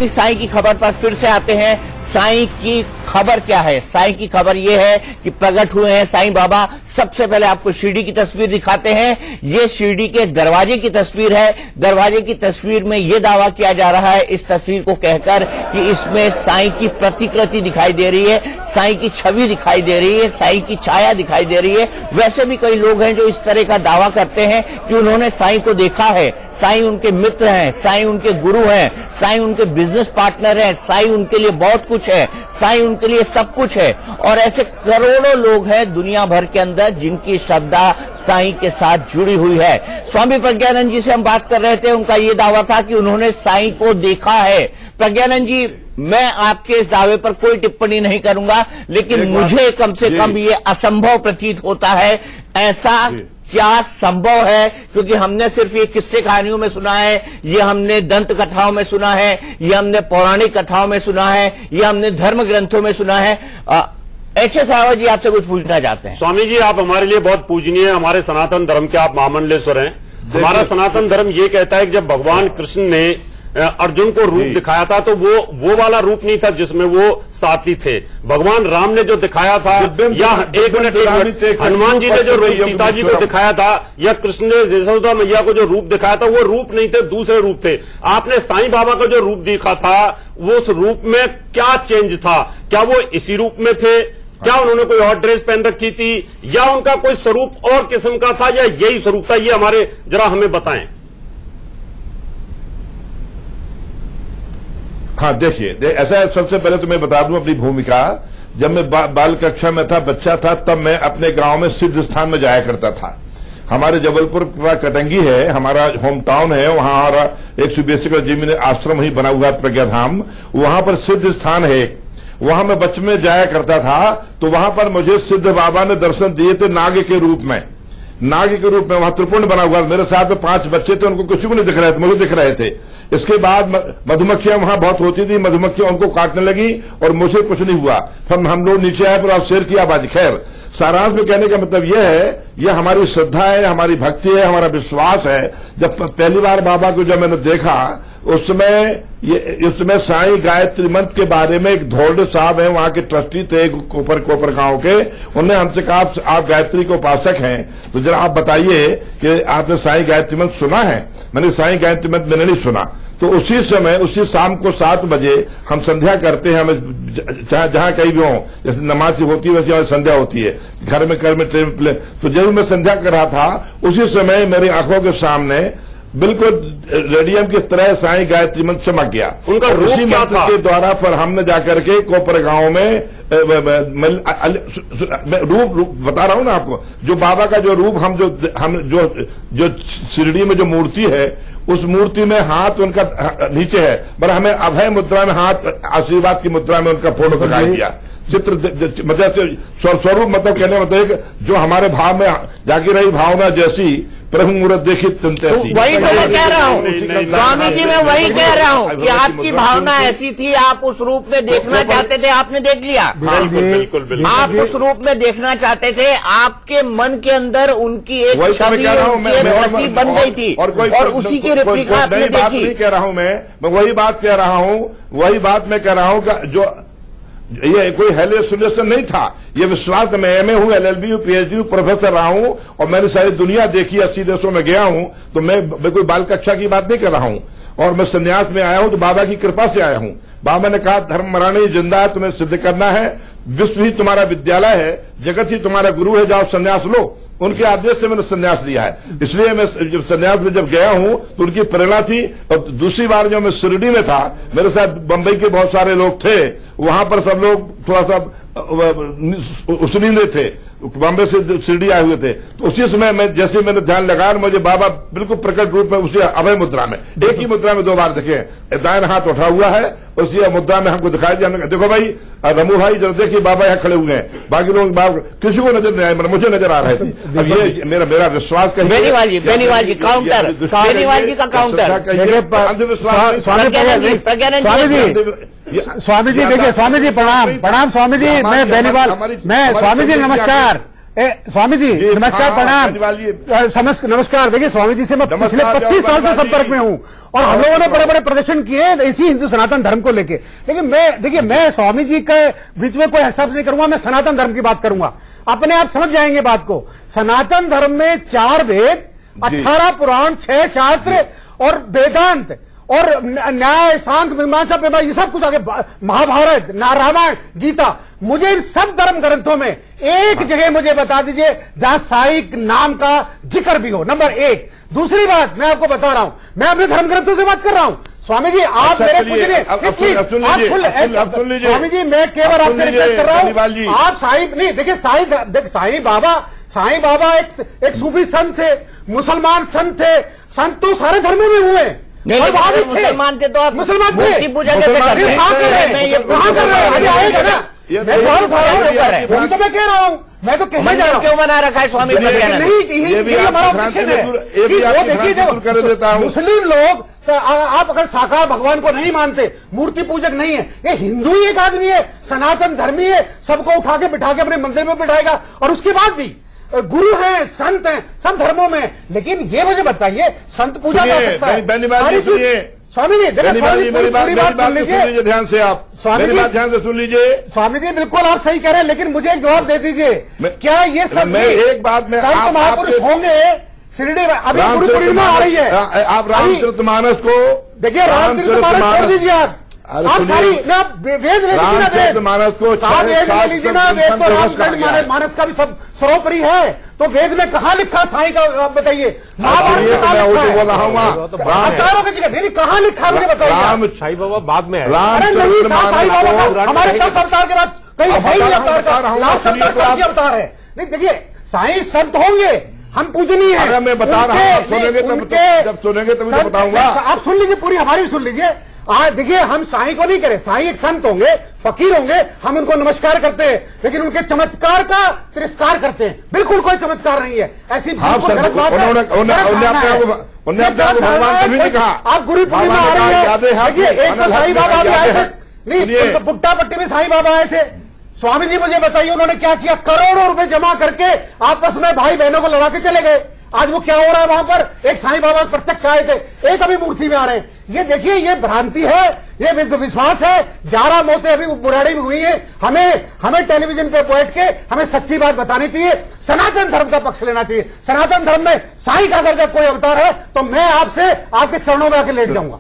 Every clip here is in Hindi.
की साईं की खबर पर फिर से आते हैं। साईं की खबर क्या है? साईं की खबर यह है कि प्रकट हुए हैं साईं बाबा। सबसे पहले आपको शिरडी की तस्वीर दिखाते हैं। ये शिरडी के दरवाजे की तस्वीर है। दरवाजे की तस्वीर में यह दावा किया जा रहा है इस तस्वीर को कहकर कि इसमें साईं की प्रतिकृति दिखाई दे रही है, साईं की छवि दिखाई दे रही है, साईं की छाया दिखाई दे रही है। वैसे भी कई लोग हैं जो इस तरह का दावा करते हैं कि उन्होंने साईं को देखा है, साईं उनके मित्र हैं, साईं उनके गुरु हैं, साईं उनके बिजनेस पार्टनर हैं, साईं उनके लिए बहुत कुछ है, साईं उनके लिए सब कुछ है। और ऐसे करोड़ों लोग हैं दुनिया भर के अंदर जिनकी श्रद्धा साईं के साथ जुड़ी हुई है। स्वामी प्रज्ञानंद जी से हम बात कर रहे थे, उनका यह दावा था कि उन्होंने साईं को देखा है। प्रज्ञानंद जी, मैं आपके इस दावे पर कोई टिप्पणी नहीं करूंगा, लेकिन मुझे कम से कम ये असंभव प्रतीत होता है। ऐसा क्या संभव है? क्योंकि हमने सिर्फ ये किस्से कहानियों में सुना है, ये हमने दंत कथाओं में सुना है, ये हमने पौराणिक कथाओं में सुना है, ये हमने धर्म ग्रंथों में सुना है। एच.एस. रावत जी आपसे कुछ पूछना चाहते हैं। स्वामी जी, आप हमारे लिए बहुत पूजनीय है, हमारे सनातन धर्म के आप महामंडलेश्वर हैं। हमारा सनातन धर्म ये कहता है कि जब भगवान कृष्ण ने अर्जुन को रूप दिखाया था तो वो वाला रूप नहीं था जिसमें वो साथी थे। भगवान राम ने जो दिखाया था, या एक मिनट, हनुमान जी ने जो रूप सीता जी को दिखाया था, या कृष्ण ने यशोदा मैया को जो रूप दिखाया था, वो रूप नहीं थे, दूसरे रूप थे। आपने साईं बाबा का जो रूप देखा था, वो उस रूप में क्या चेंज था? क्या वो इसी रूप में थे? क्या उन्होंने कोई और ड्रेस पहन रखी थी, या उनका कोई स्वरूप और किस्म का था, या यही स्वरूप था? ये हमारे जरा हमें बताएं। हाँ, देखिए, ऐसा सबसे पहले तो मैं बता दूं अपनी भूमिका। जब मैं बाल कक्षा में था, बच्चा था, तब मैं अपने गांव में सिद्ध स्थान में जाया करता था। हमारे जबलपुर का कटंगी है, हमारा होम टाउन है, वहां हमारा 182 का जमीन आश्रम ही बना हुआ है, प्रज्ञाधाम। वहां पर सिद्ध स्थान है, वहां मैं बचपन में जाया करता था। तो वहां पर मुझे सिद्ध बाबा ने दर्शन दिए थे नाग के रूप में। नाग के रूप में वहां त्रिपुंड बना हुआ। मेरे साथ में 5 बच्चे थे, उनको किसी को नहीं दिख रहे थे, मुझे दिख रहे थे। इसके बाद मधुमक्खियां वहां बहुत होती थी, मधुमक्खियां उनको काटने लगी और मुझे कुछ नहीं हुआ। फिर हम लोग नीचे आए, पर शेर की आवाज। खैर, सारांश में कहने का मतलब यह है, यह हमारी श्रद्धा है, हमारी भक्ति है, हमारा विश्वास है। जब पहली बार बाबा को जब मैंने देखा, उस समय साईं गायत्री मंत्र के बारे में एक धोरडे साहब हैं, वहां के ट्रस्टी थे कोपर गांव के। उन्होंने हमसे कहा आप गायत्री के उपासक हैं, तो जरा आप बताइए कि आपने साईं गायत्री मंत्र सुना है? मैंने साईं गायत्री मंत्र मैंने नहीं सुना। तो उसी समय, उसी शाम को 7 बजे हम संध्या करते हैं। हमें जहां कहीं भी हो, जैसे नमाज होती है वैसे हमारी संध्या होती है, घर में ट्रेन में। तो जब मैं संध्या कर रहा था, उसी समय मेरी आंखों के सामने बिल्कुल रेडियम की तरह साईं गायत्री मंत्र चमक गया। उनका उसी मंत्र के द्वारा पर हमने जाकर के कोपर गांव में रूप बता रहा हूं ना आपको, जो बाबा का जो रूप हम जो शिरडी में जो मूर्ति है, उस मूर्ति में हाथ उनका नीचे है, पर हमें अभय मुद्रा में हाथ, आशीर्वाद की मुद्रा में उनका फोटो दिखाई दिया। चित्र मतलब स्वरूप, मतलब कहने मतलब जो हमारे भाव में जागी रही भावना जैसी, प्रभु मूर्त देखी तैसी। वही तो मैं कह रहा हूँ स्वामी जी, मैं वही कह रहा हूँ कि आपकी भावना ऐसी थी, आप उस रूप में देखना चाहते थे, आपने देख लिया। बिल्कुल। आप उस रूप में देखना चाहते थे, आपके मन के अंदर उनकी एक छवि बन गई थी, और उसी की रेप्लिका आपने देखी। नहीं कह रहा हूँ मैं वही बात कह रहा हूँ, वही बात मैं कह रहा हूँ कि जो ये कोई हेलुसिनेशन नहीं था, ये विश्वास। मैं एमए हूँ, LLB हूँ, PhD हूँ, प्रोफेसर रहा हूँ, और मैंने सारी दुनिया देखी, 80 देशों में गया हूँ। तो मैं कोई बाल कक्षा की बात नहीं कर रहा हूँ। और मैं संन्यास में आया हूँ तो बाबा की कृपा से आया हूँ। बाबा ने कहा धर्म मरानी जिंदा है, तुम्हें सिद्ध करना है, विश्व ही तुम्हारा विद्यालय है, जगत ही तुम्हारा गुरु है, जाओ संन्यास लो। उनके आदेश से मैंने संन्यास लिया है। इसलिए मैं जब संन्यास में जब गया हूं तो उनकी प्रेरणा थी। और दूसरी बार जब मैं शिरडी में था, मेरे साथ बंबई के बहुत सारे लोग थे, वहां पर सब लोग थोड़ा सा उछलींदे थे, बॉम्बे से शिरडी आए हुए थे। तो उसी समय मैं जैसे मैंने ध्यान लगाया, मुझे बाबा बिल्कुल प्रकट रूप में उसी अभय मुद्रा में, एक ही मुद्रा में 2 बार दिखे। दाहिना हाथ उठा हुआ है, उसी मुद्रा में हमको दिखाई दिया। देखो भाई, रमू भाई जरा देखिए, बाबा यहाँ खड़े हुए हैं। बाकी लोग किसी को नजर नहीं आए, मुझे नजर आ रहे थे। अब ये मेरा विश्वास कहीं बेनीवाल जी काउंटर, बेनीवाल जी का काउंटर, अंधविश्वास। स्वामी जी देखिए, स्वामी जी प्रणाम, स्वामी जी, मैं बेनीवाल, मैं स्वामी जी नमस्कार, स्वामी जी नमस्कार, प्रणाम। नमस्कार। देखिए स्वामी जी से मैं पिछले 25 साल से संपर्क में हूं और हम लोगों ने बड़े बड़े प्रदर्शन किए इसी हिंदू सनातन धर्म को लेके। लेकिन मैं स्वामी जी के बीच में कोई हिसाब नहीं करूंगा, मैं सनातन धर्म की बात करूंगा। अपने आप समझ जाएंगे बात को। सनातन धर्म में 4 वेद, 18 पुराण, 6 शास्त्र और वेदांत और न्याय, सांख्य, मीमांसा, ये सब कुछ आगे, महाभारत, रामायण, गीता। मुझे इन सब धर्म ग्रंथों में एक जगह मुझे बता दीजिए जहां साई नाम का जिक्र भी हो, नंबर 1। दूसरी बात मैं आपको बता रहा हूं, मैं अपने धर्म ग्रंथों से बात कर रहा हूं। स्वामी जी आप मेरे पूछिए, स्वामी जी मैं केवल आपसे रिक्वेस्ट कर रहा हूं, आप साई नहीं देखिए, साई बाबा एक सूफी संत थे, मुसलमान संत थे। संत तो सारे धर्मों में हुए, मुसलमान थे तो आप मुसलमान थे, मूर्ति पूजा कैसे करते हैं? कहां कर रहे हैं? आएगा ना, मैं सवाल उठा रहा हूं, तो मैं कह रहा हूं, मैं तो कहने जा रहा हूं। क्यों बना रखा है स्वामी प्रज्ञानंद? नहीं, हमारा ऑब्जेक्शन है कि वो देखिए जो मुस्लिम लोग, आप अगर साकार भगवान को नहीं मानते, मूर्ति पूजक नहीं है, ये हिंदू ही एक आदमी है, सनातन धर्मी है, सबको उठा के बिठा के अपने मंदिर में बिठाएगा। और उसके बाद भी गुरु हैं, संत हैं, सब धर्मों में। लेकिन ये मुझे बताइए, संत पूजा कर सकता है? स्वामी जी मेरी बात सुन लीजिए ध्यान से, आप मेरी बात ध्यान से सुन लीजिए। स्वामी जी बिल्कुल आप सही कह रहे हैं, लेकिन मुझे एक जवाब दे दीजिए, क्या ये सब मैं एक बात में संत महापुरुष होंगे शिरडी में? अभी गुरु पूर्णिमा आ रही है, आप रामचरितमानस को देखिए, रामचरितमानस छोड़ दीजिए, आप सारी ना वेद रामचरितमानस को ले लीजिए ना, वेद तो रामचरितमानस का भी सब सर्वोपरि है। तो वेद में कहाँ लिखा साईं का, आप बताइए। महाभारत में कहाँ लिखा है मुझे बताइए। साईं बाबा बाद में साईं बाबा हमारे 10 अवतार के बाद कहीं अवतार का लास्ट अवतार है। नहीं देखिए, साईं संत होंगे, हम पूजनीय है। मैं बता रहा हूँ, सुनेंगे जब सुनेंगे तभी तो बताऊंगा। आप सुन लीजिए, पूरी हमारी भी सुन लीजिए। आज देखिए, हम साईं को नहीं करें, साईं एक संत होंगे, फकीर होंगे, हम उनको नमस्कार करते हैं, लेकिन उनके चमत्कार का तिरस्कार करते हैं। बिल्कुल कोई चमत्कार नहीं है, ऐसी गलत बात है। उन्होंने अपने आप को भगवान कभी नहीं कहा। आप गुरु पूर्णिमा आ रही है, एक तो साईं बाबा भी आए थे, नहीं पुट्टा पट्टी में साईं बाबा आए थे। स्वामी जी मुझे बताइए उन्होंने क्या किया? करोड़ों रुपए जमा करके आपस में भाई बहनों को लड़ा के चले गए। आज वो क्या हो रहा है वहां पर? एक साईं बाबा प्रत्यक्ष आए थे, एक अभी मूर्ति में आ रहे हैं। ये देखिए, ये भ्रांति है, ये विश्वास है। 11 मौतें अभी बुराड़ी में हुई है। हमें टेलीविजन पे बैठ के हमें सच्ची बात बतानी चाहिए, सनातन धर्म का पक्ष लेना चाहिए। सनातन धर्म में साईं का अगर कोई अवतार है तो मैं आपसे आपके चरणों में आके लेट जाऊंगा।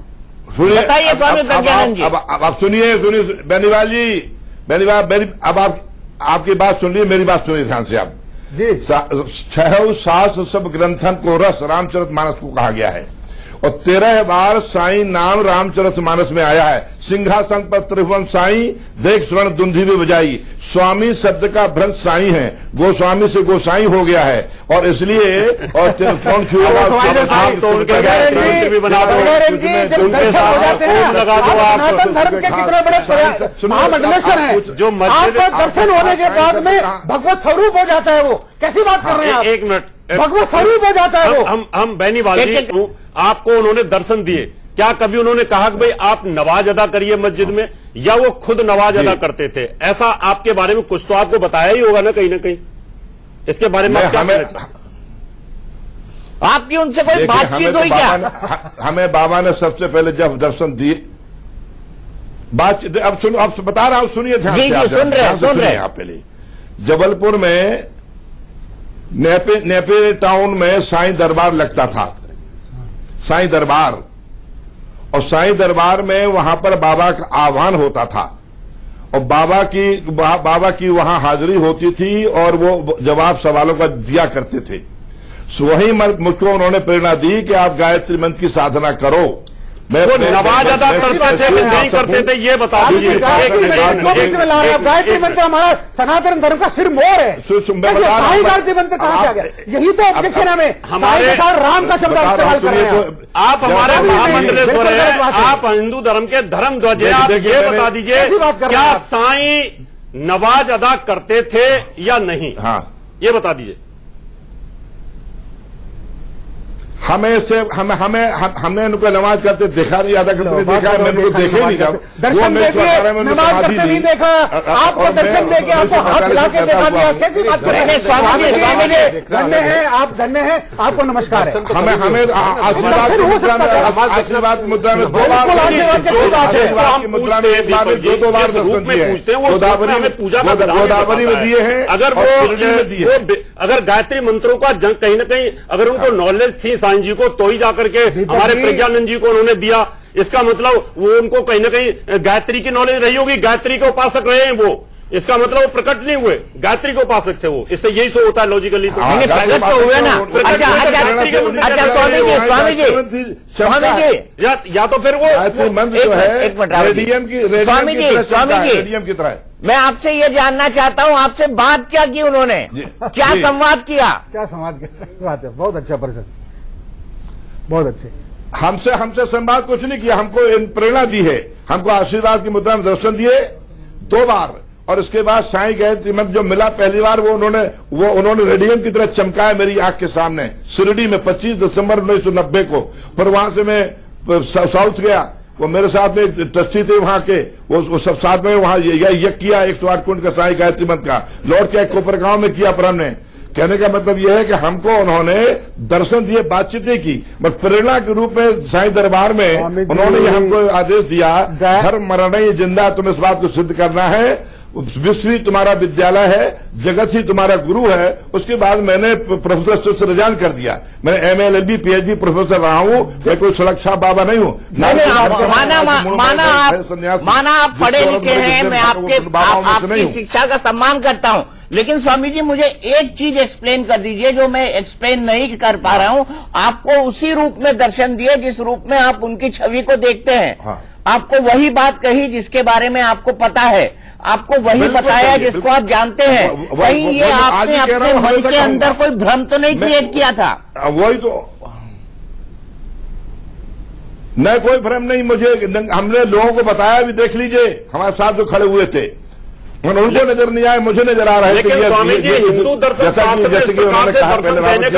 बताइए स्वामी प्रज्ञानंद जी। अब आप सुनिए बेनीवाल जी, अब आपकी बात सुन लीजिए, मेरी बात सुनिए ध्यान से आप जी। 6 शास्त्र सब ग्रंथन को रस रामचरितमानस को कहा गया है और 13 बार साईं नाम रामचरितमानस में आया है। सिंहासन पर त्रिभुवन साईं, देख स्वर्ण दुंधी भी बजाई। स्वामी शब्द का भ्रंश साईं है, गोस्वामी से गोसाई हो गया है और इसलिए और कौन महामंडलेश्वर है, जो दर्शन होने के बाद में भगवत स्वरूप हो जाता है। वो कैसी बात कर रहे हैं आप? एक मिनट, भगवत स्वरूप हो जाता है वो। हम बेनीवाल जी, आपको उन्होंने दर्शन दिए, क्या कभी उन्होंने कहा कि भाई आप नमाज अदा करिए मस्जिद में, या वो खुद नमाज अदा करते थे? ऐसा आपके बारे में कुछ तो आपको बताया ही होगा ना कहीं। इसके बारे में आपकी उनसे कोई बातचीत हुई क्या? हमें बाबा ने सबसे पहले जब दर्शन दिए, बातचीत अब सुनो, अब बता रहा हूं, सुनिए ध्यान से। सुन रहे हैं आप। पहले जबलपुर में नेपे टाउन में साईं दरबार लगता था, साईं दरबार। और साईं दरबार में वहां पर बाबा का आह्वान होता था और बाबा की वहां हाजिरी होती थी और वो जवाब सवालों का दिया करते थे। सो वही मुझको उन्होंने प्रेरणा दी कि आप गायत्री मंत्र की साधना करो। वो नमाज अदा करते थे कि नहीं करते थे, ये बता दीजिए। गायत्री मंत्र हमारा सनातन धर्म का सिर मोर है। गायत्री मंत्र कहां से आ गया? यही तो ऑब्जेक्शन है। हमें राम का शब्द आप हमारे महामंडलेश्वर हैं, आप हिंदू धर्म के धर्म ध्वज हैं। आप ये बता दीजिए, क्या साईं नमाज अदा करते थे या नहीं? हाँ, ये बता दीजिए। हमने उनको नमाज करते देखा नहीं, अदा करते नहीं देखा, मैंने उनको देखे नहीं। दर्शन देके नमाज करते नहीं देखा, आपको दर्शन देके आपको हाथ हिला के देखा गया, कैसी बात कर रहे हैं? स्वामी जी धन्य है, आप धन्य हैं, आपको नमस्कार है। हमें आशीर्वाद मुद्रा में 2 बार गोदावरी में दिए हैं, अगर गायत्री मंत्रों का जंग कहीं न कहीं अगर उनको नॉलेज थी साईं जी को, तो ही जाकर के हमारे प्रज्ञानंद जी को उन्होंने दिया। इसका मतलब वो उनको कहीं न कहीं गायत्री की नॉलेज रही होगी, गायत्री के उपासक रहे हैं वो। इसका मतलब वो प्रकट नहीं हुए, गायत्री के उपासक थे वो। इससे यही सो होता है लॉजिकली। तो प्रकट तो हुए ना। अच्छा स्वामी जी या तो फिर वो मंत्र जो है रेडियम की तरह। मैं आपसे ये जानना चाहता हूँ, आपसे बात क्या की उन्होंने, क्या संवाद किया? क्या संवाद किया? सही बात है, बहुत अच्छा पर्सन, बहुत अच्छे। हमसे संवाद कुछ नहीं किया, हमको प्रेरणा दी है, हमको आशीर्वाद की मुद्रा में दर्शन दिए 2 बार। और उसके बाद साईं गायत्री मंत्र जो मिला पहली बार, वो उन्होंने रेडियम की तरह चमकाया मेरी आंख के सामने शिरडी में 25 दिसंबर 1990 को। पर वहां से मैं साउथ गया, वो मेरे साथ में ट्रस्टी थे वहां के, वो सब साथ में वहां यज्ञ किया 108 कुंड का साईं गायत्री मंत्र का। लौट के कोपरगांव में किया। पर हमने कहने का मतलब यह है कि हमको उन्होंने दर्शन दिए, बातचीत नहीं की, बट प्रेरणा के रूप में साईं दरबार में उन्होंने हमको आदेश दिया, धर्म मरण ही जिंदा, तुम इस बात को सिद्ध करना है। विश्व ही तुम्हारा विद्यालय है, जगत ही तुम्हारा गुरु है। उसके बाद मैंने प्रोफेसर से रिजाइन कर दिया। मैं MA LLB PhD प्रोफेसर रहा हूं, मैं कोई सुरक्षा बाबा नहीं हूं। माना आप पढ़े लिखे हैं, मैं आपकी शिक्षा का सम्मान करता हूं, लेकिन स्वामी जी मुझे एक चीज एक्सप्लेन कर दीजिए जो मैं एक्सप्लेन नहीं कर पा रहा हूं। आपको उसी रूप में दर्शन दिए जिस रूप में आप उनकी छवि को देखते हैं। हाँ। आपको वही बात कही जिसके बारे में आपको पता है, आपको वही बताया जिसको आप जानते हैं। कहीं ये आपने अपने मन के अंदर कोई भ्रम तो नहीं क्रिएट किया था? वही तो, न कोई भ्रम नहीं। मुझे हमने लोगों को बताया भी, देख लीजिए हमारे साथ जो खड़े हुए थे, उनको नजर नहीं आए, मुझे नजर आ रहा है। हिंदू दर्शन जैसे कि उन्होंने कहा पहले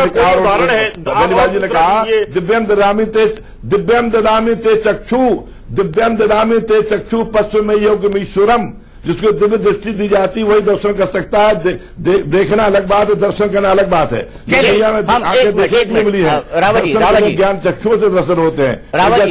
जी ने कहा दिव्यम ददामी ते चक्षु पश्चिम में योगमीश्वरम। जिसको दिव्य दृष्टि दी जाती वही दर्शन कर सकता है। देखना अलग बात है, दर्शन करना अलग बात है। दुनिया में आंखें देखने मिली है, ज्ञान चक्षुओं से दर्शन होते हैं,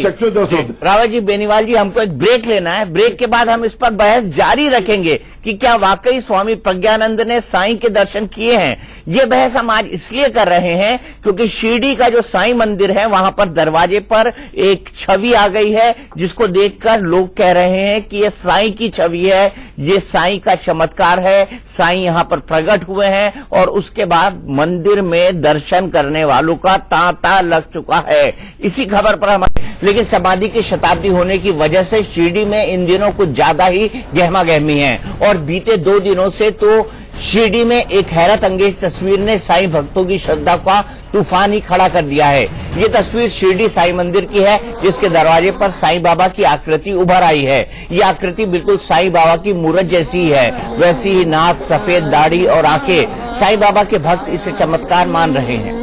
चक्षु दर्शन होते हैं। रावत जी, बेनीवाल जी, हमको एक ब्रेक लेना है। ब्रेक के बाद हम इस पर बहस जारी रखेंगे कि क्या वाकई स्वामी प्रज्ञानंद ने साईं के दर्शन किए हैं। ये बहस हम आज इसलिए कर रहे हैं क्योंकि शिरडी का जो साईं मंदिर है वहां पर दरवाजे पर एक छवि आ गई है जिसको देखकर लोग कह रहे हैं कि ये साईं की छवि है, ये साईं का चमत्कार है, साईं यहां पर प्रकट हुए हैं। और उसके बाद मंदिर में दर्शन करने वालों का तांता लग चुका है। इसी खबर पर हम, लेकिन समाधि की शताब्दी होने की वजह से शिरडी में इन दिनों कुछ ज्यादा ही गहमा गहमी है। और बीते 2 दिनों से तो शिरडी में एक हैरत अंगेज तस्वीर ने साईं भक्तों की श्रद्धा का तूफान ही खड़ा कर दिया है। ये तस्वीर शिरडी साईं मंदिर की है जिसके दरवाजे पर साईं बाबा की आकृति उभर आई है। ये आकृति बिल्कुल साईं बाबा की मूरत जैसी ही है, वैसी ही नाक, सफेद दाढ़ी और आंखें। साईं बाबा के भक्त इसे चमत्कार मान रहे हैं।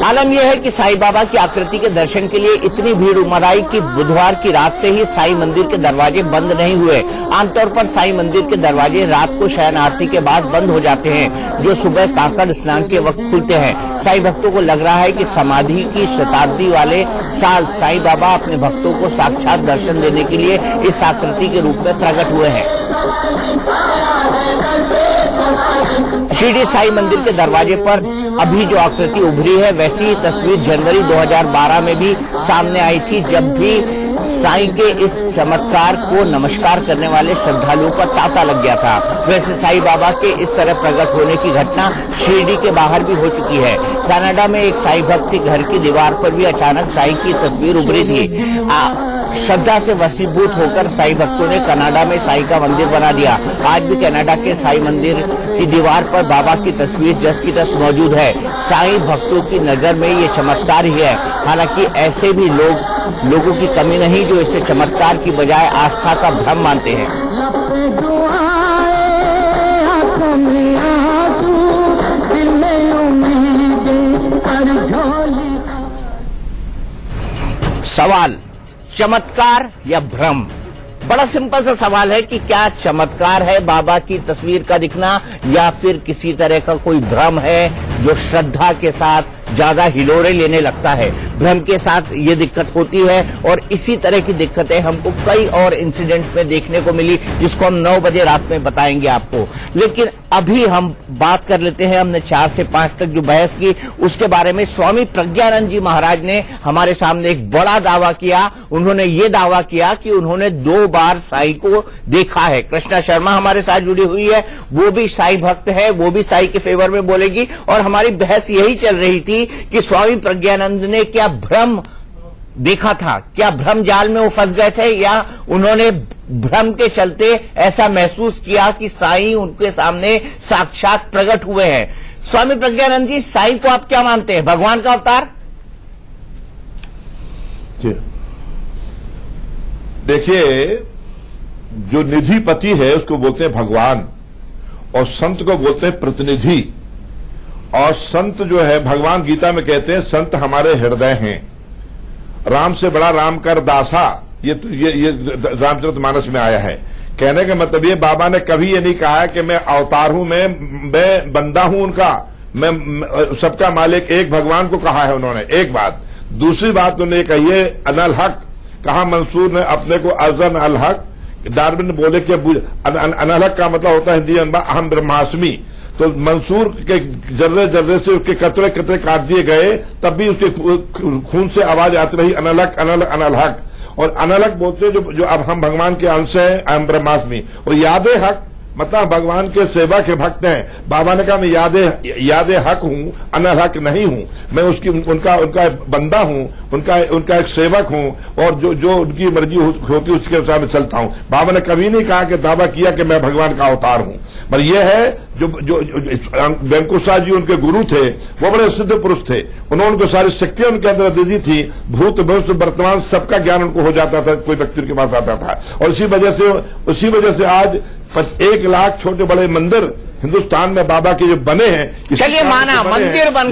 आलम यह है कि साईं बाबा की आकृति के दर्शन के लिए इतनी भीड़ उमड़ आई कि बुधवार की रात से ही साईं मंदिर के दरवाजे बंद नहीं हुए। आमतौर पर साईं मंदिर के दरवाजे रात को शयन आरती के बाद बंद हो जाते हैं, जो सुबह काकड़ स्नान के वक्त खुलते हैं। साईं भक्तों को लग रहा है कि समाधि की शताब्दी वाले साल साईं बाबा अपने भक्तों को साक्षात दर्शन देने के लिए इस आकृति के रूप में प्रकट हुए हैं। शिरडी साईं मंदिर के दरवाजे पर अभी जो आकृति उभरी है वैसी ही तस्वीर जनवरी 2012 में भी सामने आई थी, जब भी साईं के इस चमत्कार को नमस्कार करने वाले श्रद्धालुओं का तांता लग गया था। वैसे साईं बाबा के इस तरह प्रकट होने की घटना शिरडी के बाहर भी हो चुकी है। कनाडा में एक साईं भक्त के घर की दीवार पर भी अचानक साईं की तस्वीर उभरी थी। श्रद्धा से वशीभूत होकर साईं भक्तों ने कनाडा में साईं का मंदिर बना दिया। आज भी कनाडा के साईं मंदिर की दीवार पर बाबा की तस्वीर जस की तस मौजूद है। साईं भक्तों की नजर में ये चमत्कार ही है। हालांकि ऐसे भी लोगों की कमी नहीं जो इसे चमत्कार की बजाय आस्था का भ्रम मानते हैं। सवाल, चमत्कार या भ्रम? बड़ा सिंपल सा सवाल है कि क्या चमत्कार है बाबा की तस्वीर का दिखना या फिर किसी तरह का कोई भ्रम है जो श्रद्धा के साथ ज्यादा हिलोरे लेने लगता है। भ्रम के साथ ये दिक्कत होती है और इसी तरह की दिक्कतें हमको कई और इंसिडेंट में देखने को मिली जिसको हम 9 बजे रात में बताएंगे आपको। लेकिन अभी हम बात कर लेते हैं, हमने 4 से 5 तक जो बहस की उसके बारे में। स्वामी प्रज्ञानंद जी महाराज ने हमारे सामने एक बड़ा दावा किया। उन्होंने ये दावा किया कि उन्होंने 2 बार साईं को देखा है। कृष्णा शर्मा हमारे साथ जुड़ी हुई है, वो भी साईं भक्त है, वो भी साईं के फेवर में बोलेगी। और हमारी बहस यही चल रही थी कि स्वामी प्रज्ञानंद ने क्या भ्रम देखा था, क्या भ्रम जाल में वो फंस गए थे या उन्होंने भ्रम के चलते ऐसा महसूस किया कि साईं उनके सामने साक्षात प्रकट हुए हैं। स्वामी प्रज्ञानंद जी, साईं को आप क्या मानते हैं, भगवान का अवतार? देखिए, जो निधिपति है उसको बोलते हैं भगवान और संत को बोलते हैं प्रतिनिधि। और संत जो है, भगवान गीता में कहते हैं संत हमारे हृदय हैं। राम से बड़ा राम कर दासा, ये रामचरितमानस में आया है। कहने का मतलब ये, बाबा ने कभी ये नहीं कहा कि मैं अवतार हूं, मैं बंदा हूं उनका, मैं सबका मालिक। एक भगवान को कहा है उन्होंने, एक बात। दूसरी बात उन्होंने कही है अनल हक, कहा मंसूर ने अपने को अजन अल हक। डार्विन बोले कि अनल हक का मतलब होता है हिंदी में अहम ब्रह्मास्मि। तो मंसूर के जर्रे जर्रे से उसके कतरे कतरे काट दिए गए, तब भी उसके खून से आवाज आती रही अनलक अनल अनल हक। और अनलक बोलते हैं जो अब हम भगवान के अंश हैं, अहम ब्रह्मास्मि। और यादे हक मतलब भगवान के सेवा के भक्त हैं। बाबा ने कहा मैं यादे हक हूं, अनल हक नहीं हूं। मैं उनका बंदा हूं, उनका एक सेवक हूं और जो उनकी मर्जी होती है उसके अनुसार मैं चलता हूं। बाबा ने कभी नहीं कहा कि दावा किया कि मैं भगवान का अवतार हूं। पर यह है जो वेंकुशा जी उनके गुरु थे, वो बड़े सिद्ध पुरुष थे। उन्होंने उनको सारी शक्तियां उनके अंदर दे दी थी। भूत भविष्य वर्तमान सबका ज्ञान उनको हो जाता था, कोई व्यक्ति उनके पास आता था। और उसी वजह से आज 1 लाख छोटे बड़े मंदिर हिंदुस्तान में बाबा के जो बने हैं। चलिए माना मंदिर बन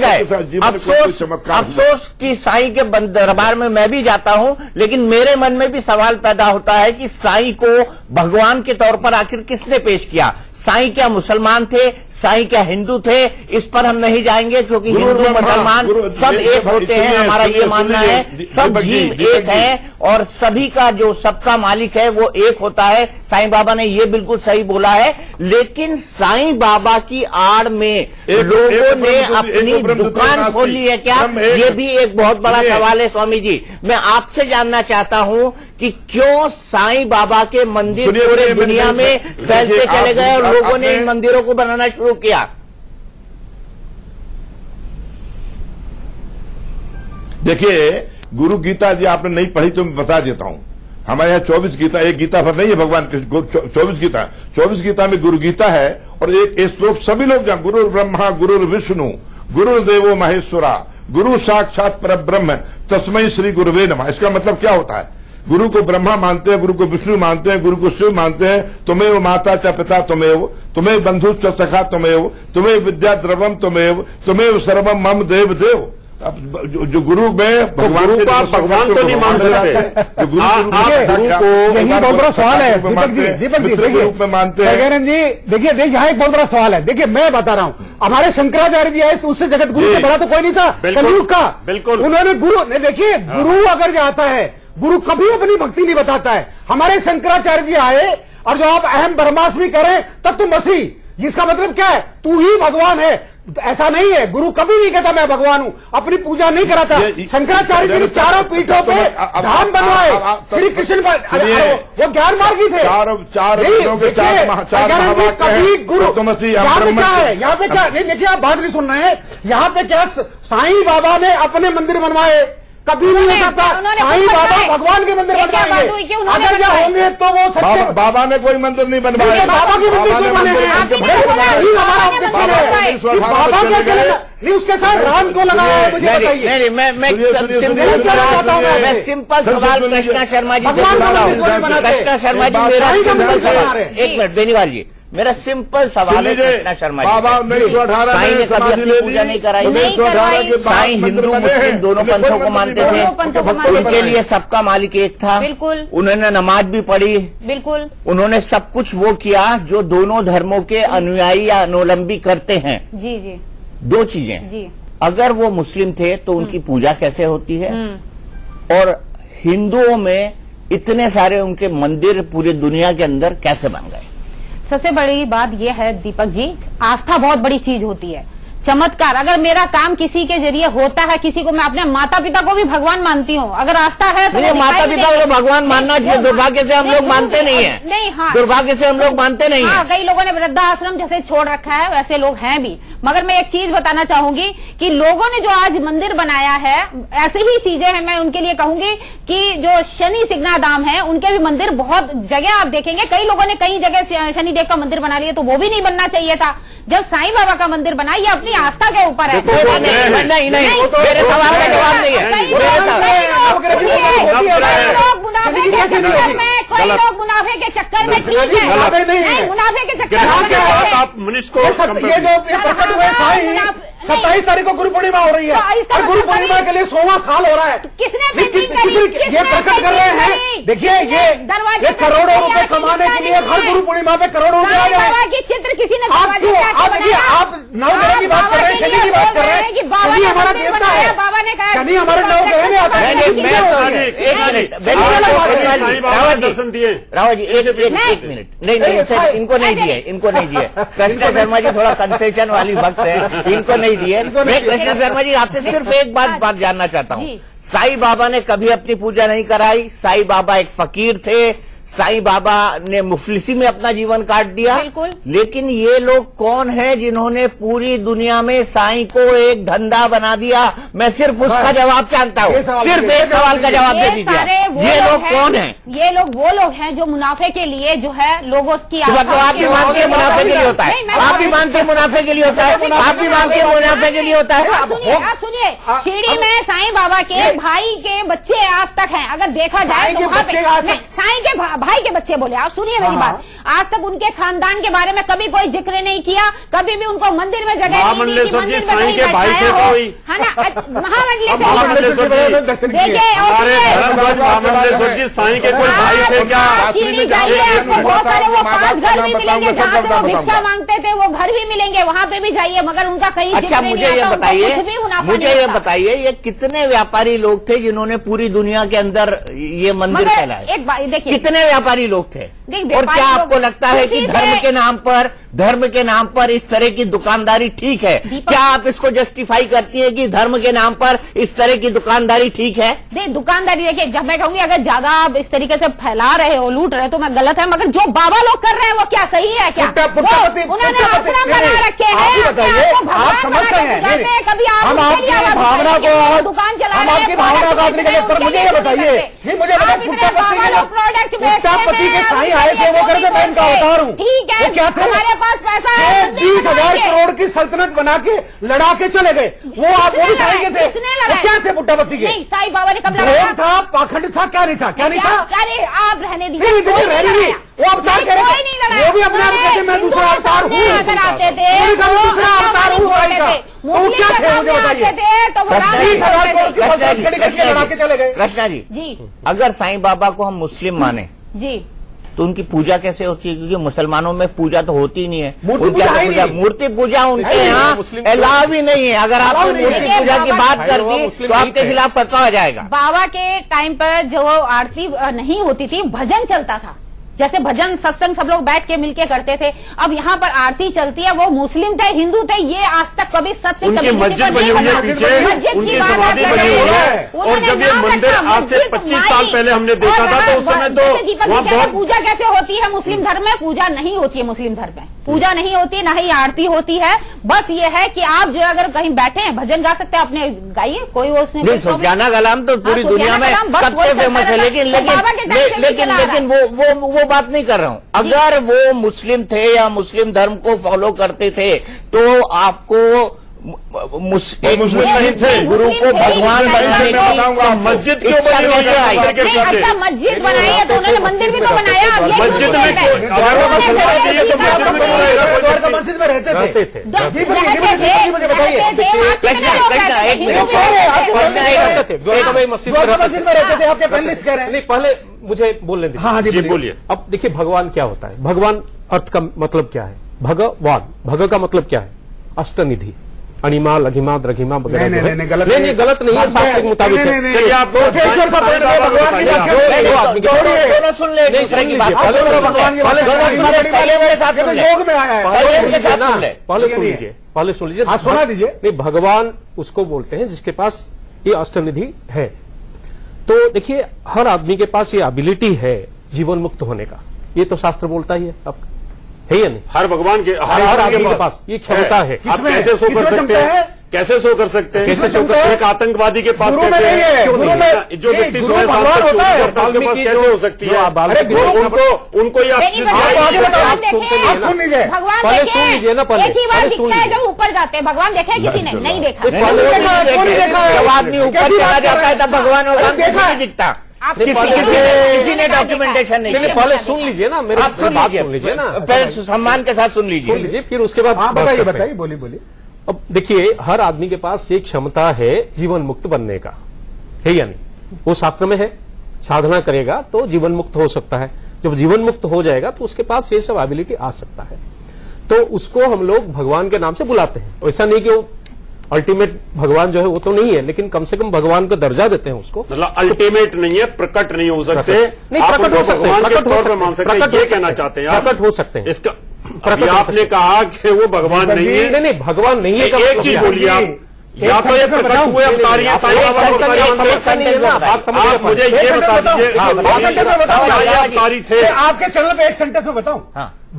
गए। अफसोस कि साईं के दरबार में मैं भी जाता हूं, लेकिन मेरे मन में भी सवाल पैदा होता है कि साईं को भगवान के तौर पर आखिर किसने पेश किया? साईं क्या मुसलमान थे, साईं क्या हिंदू थे? इस पर हम नहीं जाएंगे क्योंकि हिंदू मुसलमान सब एक होते हैं, हमारा ये मानना है। सब जीव एक है और सभी का जो सबका मालिक है वो एक होता है। साईं बाबा ने ये बिल्कुल सही बोला है। लेकिन साईं बाबा की आड़ में लोगों ने अपनी दुकान खोल ली है क्या? ये भी एक बहुत बड़ा सवाल है। स्वामी जी, मैं आपसे जानना चाहता हूं कि क्यों साईं बाबा के मंदिर पूरे दुनिया में फैलते चले गए और लोगों ने इन मंदिरों को बनाना शुरू किया? देखिए, गुरु गीता जी आपने नहीं पढ़ी तो मैं बता देता हूं। हमारे यहाँ 24 गीता, एक गीता भर नहीं है भगवान कृष्ण, 24 गीता में गुरु गीता है। और एक श्लोक सभी लोग जान, गुरु ब्रह्मा गुरु विष्णु गुरुर्देवो महेश्वरा गुरु साक्षात परब्रह्म तस्मै श्री गुरुवे नमः। इसका मतलब क्या होता है? गुरु को ब्रह्मा मानते हैं, गुरु को विष्णु मानते हैं, गुरु को शिव मानते हैं। तुम्हें माता च पिता तुम्हें, तुम्हें बंधु च सखा तुम्हें विद्या द्रवम तुम्हें सर्वम मम देव देव। जो गुरु में भगवान को आप भगवान तो नहीं मान सकते। गुरु को यही बहुत बड़ा सवाल है दीपक जी के रूप में मानते हैं। प्रज्ञानंद जी देखिए यहाँ एक बहुत बड़ा सवाल है। देखिए मैं बता रहा हूँ, हमारे शंकराचार्य जी आए, उससे जगत गुरु से बड़ा तो कोई नहीं था कलयुग का। बिल्कुल उन्होंने गुरु ने, देखिए गुरु अगर जाता है, गुरु कभी अपनी भक्ति नहीं बताता है। हमारे शंकराचार्य जी आए और जो आप अहम ब्रह्मास्मि करें तब तुम मसीह, जिसका मतलब क्या है? तू ही भगवान है। ऐसा नहीं है, गुरु कभी नहीं कहता मैं भगवान हूं, अपनी पूजा नहीं कराता। शंकराचार्य जी ने चारों पीठों पे धाम बनवाए, श्री कृष्ण वो ज्ञान मार्गी थे। कभी गुरु यहाँ पे क्या है? यहाँ पे क्या नहीं, देखिए आप बात नहीं सुन रहे हैं। यहाँ पे क्या साईं बाबा ने अपने मंदिर बनवाए, कभी नहीं हो सकता। साईं बाबा भगवान के मंदिर बनवाएंगे, अगर क्या होंगे तो वो सच्चे। बाबा ने कोई मंदिर नहीं बनवाया, बाबा के मंदिर क्यों बने हैं? हमारा ऑब्जेक्शन है बाबा के नहीं, उसके साथ राम को लगाया है, मुझे बताइए। नहीं, मैं सिंपल सवाल कृष्णा शर्मा जी से पूछता हूँ। कृष्णा शर्मा जी, मेरा सिंपल सवाल, एक मिनट बेनीवाल जी, मेरा सिंपल सवाल है कृष्णा शर्मा जी, बाबा 1918 साईं ने कभी अपनी पूजा नहीं कराई? साईं हिंदू मुस्लिम दोनों पंथों को मानते थे, उनके लिए सबका मालिक एक था, बिल्कुल। उन्होंने नमाज भी पढ़ी, बिल्कुल, उन्होंने सब कुछ वो किया जो दोनों धर्मों के अनुयायी या अनुलंबी करते हैं। जी जी दो चीजें, जी। अगर वो मुस्लिम थे तो उनकी पूजा कैसे होती है, और हिंदुओं में इतने सारे उनके मंदिर पूरी दुनिया के अंदर कैसे बन गए? सबसे बड़ी बात यह है दीपक जी, आस्था बहुत बड़ी चीज होती है। चमत्कार, अगर मेरा काम किसी के जरिए होता है, किसी को, मैं अपने माता पिता को भी भगवान मानती हूँ, अगर आस्था है तो माता पिता को भगवान मानना चाहिए, दुर्भाग्य से हम लोग मानते नहीं है। नहीं, हाँ, दुर्भाग्य से हम लोग मानते नहीं है। कई लोगों ने वृद्धाश्रम जैसे छोड़ रखा है, वैसे लोग हैं भी। मगर मैं एक चीज बताना चाहूंगी कि लोगों ने जो आज मंदिर बनाया है, ऐसी ही चीजें हैं। मैं उनके लिए कहूंगी कि जो शनि सिग्नाधाम है, उनके भी मंदिर बहुत जगह आप देखेंगे, कई लोगों ने कई जगह शनिदेव का मंदिर बना लिया, तो वो भी नहीं बनना चाहिए था। जब साईं बाबा का मंदिर बना, ये अपनी आस्था के ऊपर है। नहीं, मेरे सवाल का जवाब नहीं है। कई लोग मुनाफे के चक्कर में, ठीक है, मुनाफे के चक्कर में आप मनीष को, ये जो प्रकट हुए साईं 27 तारीख को गुरु पूर्णिमा हो रही है, और गुरु पूर्णिमा के लिए 100वां साल हो रहा है। किसने ये प्रकट कर रहे हैं? देखिए, ये करोड़ों रुपए कमाने के लिए हर गुरु पूर्णिमा पे करोड़ों रुपए आ जाए। चित्र किसी ने आप नवग्रह की बात कर रहे हैं, शनि की बात कर रहे हैं। शनि हमारा देवता है, बाबा ने कहा शनि हमारे नवग्रह में आता है। दर्शन दिए रावत जी, एक मिनट, नहीं, इनको नहीं दिए, इनको नहीं दिए। कृष्णा शर्मा जी थोड़ा कंसेशन वाली भक्त है, इनको नहीं दिए। मैं कृष्णा शर्मा जी आपसे सिर्फ एक बात जानना चाहता हूँ। साईं बाबा ने कभी अपनी पूजा नहीं कराई। साईं बाबा एक फकीर थे, साईं बाबा ने मुफलिसी में अपना जीवन काट दिया। लेकिन ये लोग कौन हैं जिन्होंने पूरी दुनिया में साईं को एक धंधा बना दिया? मैं सिर्फ उसका जवाब चाहता हूँ, सिर्फ एक सवाल का जवाब दे दीजिए। ये लोग कौन हैं? ये लोग वो लोग हैं जो मुनाफे के लिए जो है लोगों की, मतलब आप भी मानते हैं मुनाफे के लिए होता है? आप भी मानते हैं मुनाफे के लिए होता है? आप भी मानते हैं मुनाफे के लिए होता है? आप सुनिए, शिरडी में साईं बाबा के भाई के बच्चे आज तक हैं। अगर देखा जाए तो वहाँ पे साईं के भाई के बच्चे बोले, आप सुनिए मेरी बात, आज तक उनके खानदान के बारे में कभी कोई जिक्र नहीं किया, कभी भी उनको मंदिर में जगह नहीं दी कि मंदिर में कहीं बैठाया हो, है ना? महामंडलेश्वर जी साईं के कोई भाई थे क्या? शिरडी जाइए, आपको बहुत सारे वो 5 घर भी मिलेंगे जहाँ से वो भिक्षा मांगते थे, वो घर भी मिलेंगे, वहाँ पे भी जाइए, मगर उनका कहीं अच्छा, मुझे ये बताइए, ये कितने व्यापारी लोग थे जिन्होंने पूरी दुनिया के अंदर ये मंदिर फैलाया? एक बात देखिए, कितने व्यापारी लोग थे? और क्या आपको लगता है कि धर्म के नाम पर इस तरह की दुकानदारी ठीक है? क्या आप इसको जस्टिफाई करती है कि धर्म के नाम पर इस तरह की दुकानदारी ठीक है? दुकानदारी देखिए, जब मैं कहूंगी अगर ज्यादा आप इस तरीके से फैला रहे हो, लूट रहे हो, तो मैं गलत है, मगर जो बाबा लोग कर रहे हैं वो क्या सही है? क्या उन्होंने आश्रम बना रखे हैं? आप समझते हैं? कभी हम आपकी भावना को, दुकान चला, हम आपकी भावना को मुझे ये बताइए, पुट्टापति के साईं आए थे, वो करके मैं इनका अवतार हूँ, ठीक है, क्या थे? हमारे पास पैसा है, 20,000 करोड़ की सल्तनत बना के लड़ा के चले गए, वो आप वो भी साईं के थे? वो क्या थे पुट्टापति के? साईं बाबा ने कब लड़ाया था? पाखंड था? क्या नहीं था? क्या नहीं था? आप रहने दीजिए, वो अवतार कह रहे थे, वो भी अपने आप कहते मैं दूसरा अवतार हूँ, अगर आते थे दूसरा अवतार हूँ साईं का, वो क्या थे मुझे बताइए? 20,000 करोड़ की सल्तनत खड़ी करके लड़ा के चले गए। कृष्णा जी, अगर साईं बाबा को हम मुस्लिम माने जी, तो उनकी पूजा कैसे होती है? क्योंकि मुसलमानों में पूजा तो होती ही नहीं है। मूर्ति पूजा उनके यहाँ अलाव ही नहीं है। अगर आप मूर्ति पूजा की बात करती तो आपके खिलाफ फतवा आ जाएगा। बाबा के टाइम पर जो आरती नहीं होती थी, भजन चलता था, जैसे भजन सत्संग सब लोग बैठ के मिलके करते थे। अब यहाँ पर आरती चलती है, वो मुस्लिम थे, हिंदू थे, ये आज तक कभी सत्य उनकी मस्जिद बनी हुई है पीछे, उनकी समाधि बनी हुई है। और जब ये मंदिर आज से 25 साल पहले हमने देखा था तो उस समय तो वहाँ बहुत पूजा कैसे होती है मुस्लिम धर्म में? पूजा नहीं होती है मुस्लिम धर्म में। पूजा नहीं होती, ना ही आरती होती है। बस ये है कि आप जो अगर कहीं बैठे हैं, भजन गा सकते हैं, अपने गाइए, कोई उसने नहीं, सुफियाना कलाम तो पूरी दुनिया में कब से फेमस है, लेकिन वो बात नहीं कर रहा हूं। अगर वो मुस्लिम थे या मुस्लिम धर्म को फॉलो करते थे तो आपको मुस्लिम थे, गुरु को भगवान बनाने की मस्जिद क्यों बनी हुई है? अच्छा, मस्जिद बनाई है तो उन्होंने मंदिर भी तो बनाया। अब ये मस्जिद में मस्जिद में रहते थे। मुझे बताइए, मस्जिद में रहते थे, आपके पैनलिस्ट कह रहे हैं। नहीं, पहले मुझे बोलने दीजिए। हाँ जी बोलिए। अब देखिए, भगवान क्या होता है? भगवान अर्थ का मतलब क्या है? भगवान, भग का मतलब क्या है? अष्टनिधि, अणिमा, लघिमा, द्रघिमा वगैरह। नहीं, गलत नहीं, गलत नहीं है, शास्त्र के मुताबिक है। चलिए आप दोनों सुन ले, योग में आया है। पहले सुन लीजिए, पहले सुन लीजिए। हाँ, सुना दीजिए। नहीं, भगवान उसको बोलते हैं जिसके पास ये अष्टनिधि है। तो देखिए, हर आदमी के पास ये एबिलिटी है जीवन मुक्त होने का, ये तो शास्त्र बोलता ही है। अब है या नहीं? हर भगवान के हर आदमी के पास ये क्षमता है। आप कैसे सो कर सकते हैं? कैसे सो कर सकते हैं? कैसे सो कर? एक आतंकवादी के पास गुरु में कैसे नहीं है? है? गुरु में जो व्यक्ति गुरु सुबह शाम भगवान तक होता है। चोरी करता है, उसके पास कैसे हो सकती है? अरे गुरु उनको ये आप सुन लीजिए, भगवान पहले देखे, सुन लीजिए ना, पहले एक ही बार पहले सुन दिखता है लीजिए। जब ऊपर जाते हैं। भगवान देखे किसी ने? नहीं देखा। जब आदमी ऊपर चला जाता है तब भगवान नहीं दिखता। किसी ने डॉक्यूमेंटेशन नहीं नहीं, किया। पहले सुन लीजिए ना, मेरी आप सुन बात लीजिए, सुन लीजिए ना, पहले सम्मान के साथ सुन सुन लीजिए। लीजिए, फिर उसके बाद हाँ, बात बताइए करते हैं। बताइए, बोलिए। अब देखिए, हर आदमी के पास एक क्षमता है जीवन मुक्त बनने का, है या नहीं? वो शास्त्र में है, साधना करेगा तो जीवन मुक्त हो सकता है। जब जीवन मुक्त हो जाएगा तो उसके पास ये सब एबिलिटी आ सकता है, तो उसको हम लोग भगवान के नाम से बुलाते हैं। ऐसा नहीं कि वो अल्टीमेट भगवान जो है वो तो नहीं है, लेकिन कम से कम भगवान को दर्जा देते हैं उसको। मतलब अल्टीमेट नहीं है, प्रकट नहीं हो सकते। नहीं, आप प्रकट उनको हो सकते हैं, भगवान के प्रकट हो तौर सकते पर हैं, मान सकते हैं, प्रकट हो ये सकते कहना हैं, चाहते हैं आप? प्रकट हो सकते हैं। इसका प्रकट अभी हो आपने सकते कहा कि वो भगवान नहीं है। नहीं, नहीं, भगवान नहीं है। एक चीज बोलिए आप, या तो ये प्रकट हुए अवतार है, साईं बाबा को आप मुझे ये बता दीजिए, अवतारी थे। आपके चैनल पे एक सेंटेंस में बताऊं,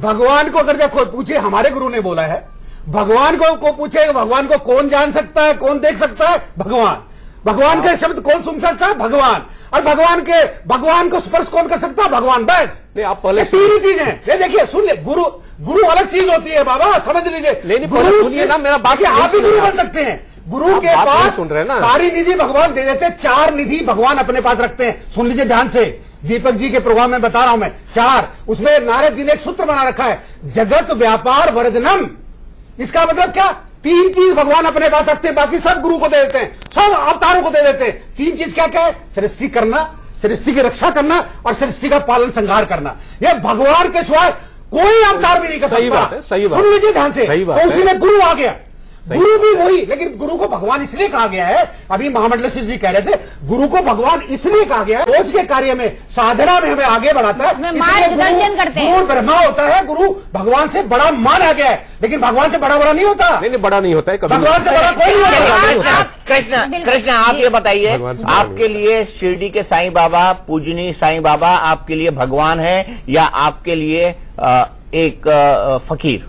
भगवान को अगर कोई पूछे, हमारे गुरु ने बोला है, भगवान को पूछे, भगवान को कौन जान सकता है, कौन देख सकता है? भगवान। भगवान के शब्द कौन सुन सकता है? भगवान। और भगवान को स्पर्श कौन कर सकता है? भगवान। बस नहीं, आप पहले तीन ही चीज है। ये देखिए, सुन ले, गुरु अलग चीज होती है बाबा, समझ लीजिए। नहीं, पहले सुनिए ना, मेरा बात आप ही गुरु बन सकते हैं। गुरु के पास सुन रहे हैं ना, सारी निधि भगवान दे देते, 4 निधि भगवान अपने पास रखते हैं। सुन लीजिए ध्यान से, दीपक जी के प्रोग्राम में बता रहा हूं मैं, 4। उसमें नारद जी ने एक सूत्र बना रखा है, जगत व्यापार वर्जनम। इसका मतलब क्या? 3 चीज भगवान अपने पास रखते हैं, बाकी सब गुरु को दे देते हैं, सब अवतारों को दे देते हैं। 3 चीज क्या क्या है? सृष्टि करना, सृष्टि की रक्षा करना और सृष्टि का पालन संहार करना। यह भगवान के सिवाय कोई अवतार भी नहीं कर सकता। सही बात है, सही बात। सुन लीजिए ध्यान से, सही बात तो उसी है। में गुरु आ गया। गुरु भी वही, लेकिन गुरु को भगवान इसलिए कहा गया है, अभी महामंडलेश्वर जी कह रहे थे, गुरु को भगवान इसलिए कहा गया है, रोज के कार्य में, साधना में हमें आगे बढ़ाता है, मार्गदर्शन करते हैं। गुरु ब्रह्मा होता है, गुरु भगवान से बड़ा माना गया है, लेकिन भगवान से बड़ा नहीं होता। नहीं, बड़ा नहीं होता है कभी। भगवान से बड़ा कोई नहीं होता। कृष्ण, आप ये बताइए, आपके लिए शिरडी के साईं बाबा, पूजनीय साईं बाबा आपके लिए भगवान है या आपके लिए एक फकीर?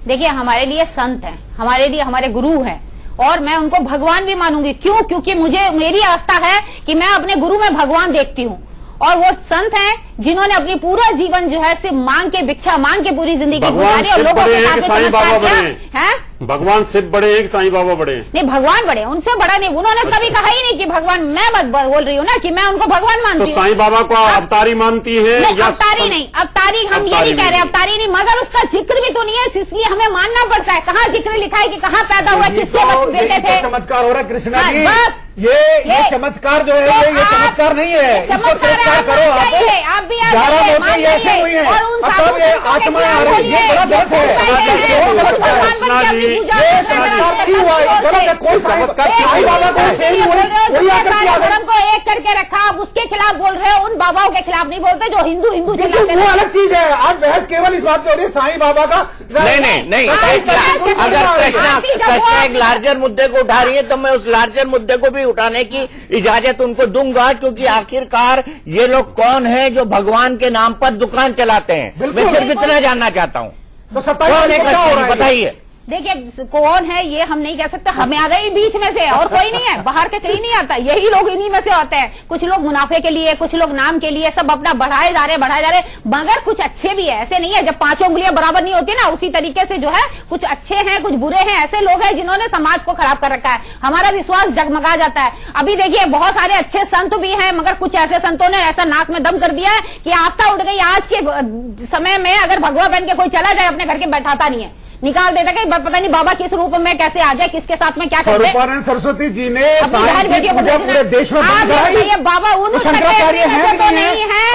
देखिए, हमारे लिए संत हैं, हमारे लिए हमारे गुरु हैं, और मैं उनको भगवान भी मानूंगी। क्यों? क्योंकि मेरी आस्था है कि मैं अपने गुरु में भगवान देखती हूँ, और वो संत हैं जिन्होंने अपनी पूरा जीवन जो है सिर्फ मांग के, भिक्षा मांग के पूरी जिंदगी गुजारी और लोगों के साथ में चमत्कार किया है। भगवान सिर्फ बड़े हैं कि साईं बाबा बड़े हैं? नहीं, भगवान बड़े हैं, उनसे बड़ा नहीं। उन्होंने कभी कहा ही नहीं कि भगवान, मैं मत बोल रही हूँ ना कि मैं उनको भगवान मानती हूँ। तो साईं बाबा को अवतारी मानती है या? अवतारी नहीं, अवतारी हम ये नहीं कह रहे, अवतारी नहीं, मगर उसका जिक्र भी तो नहीं है, इसलिए हमें मानना पड़ता है। कहाँ जिक्र लिखा है कि कहाँ पैदा हुआ, किसके बेटे थे? चमत्कार हो रहा है कृष्णा जी, बस ये चमत्कार जो है, ये चमत्कार नहीं है, इसको तिरस्कार करो। आप भी ऐसे हुई है, मतलब ये आत्माएं आ रही, ये बड़ा गलत है। कोई साईं बाबा को सेम धर्म को एक करके रखा, आप उसके खिलाफ बोल रहे हो, उन बाबाओं के खिलाफ नहीं बोलते जो हिंदू चिल्लाते हैं। वो अलग चीज है। आज बहस केवल इस बात पे हो रही है साईं बाबा का। नहीं, अगर कृष्णा एक लार्जर मुद्दे को उठा रही है तो मैं उस लार्जर मुद्दे को भी उठाने की इजाजत उनको दूंगा, क्योंकि आखिरकार ये लोग कौन है जो भगवान के नाम पर दुकान चलाते हैं? मैं सिर्फ इतना जानना चाहता हूँ। तो 27 कौन है को क्या हो रहा है? बताइए। देखिए कौन है ये हम नहीं कह सकते, हमें आ गए बीच में से, और कोई नहीं है, बाहर के कहीं नहीं आता, यही लोग इन्हीं में से होते हैं। कुछ लोग मुनाफे के लिए, कुछ लोग नाम के लिए, सब अपना बढ़ाए जा रहे, मगर कुछ अच्छे भी है, ऐसे नहीं है। जब पांचों उंगलियां बराबर नहीं होती ना, उसी तरीके से जो है कुछ अच्छे हैं, कुछ बुरे हैं। ऐसे लोग हैं जिन्होंने समाज को खराब कर रखा है, हमारा विश्वास डगमगा जाता है। अभी देखिए बहुत सारे अच्छे संत भी हैं, मगर कुछ ऐसे संतों ने ऐसा नाक में दम कर दिया है कि आस्था उठ गई। आज के समय में अगर भगवा पहन के कोई चला जाए, अपने घर के बैठाता नहीं है, निकाल देता कि पता नहीं बाबा किस रूप में कैसे आ जाए, किसके साथ में क्या करते। स्वरूपानंद सरस्वती जी ने अपनी बहन बेटियों को पूरे देश में आप बताइए, बाबा उन शंकराचार्य हैं तो नहीं है,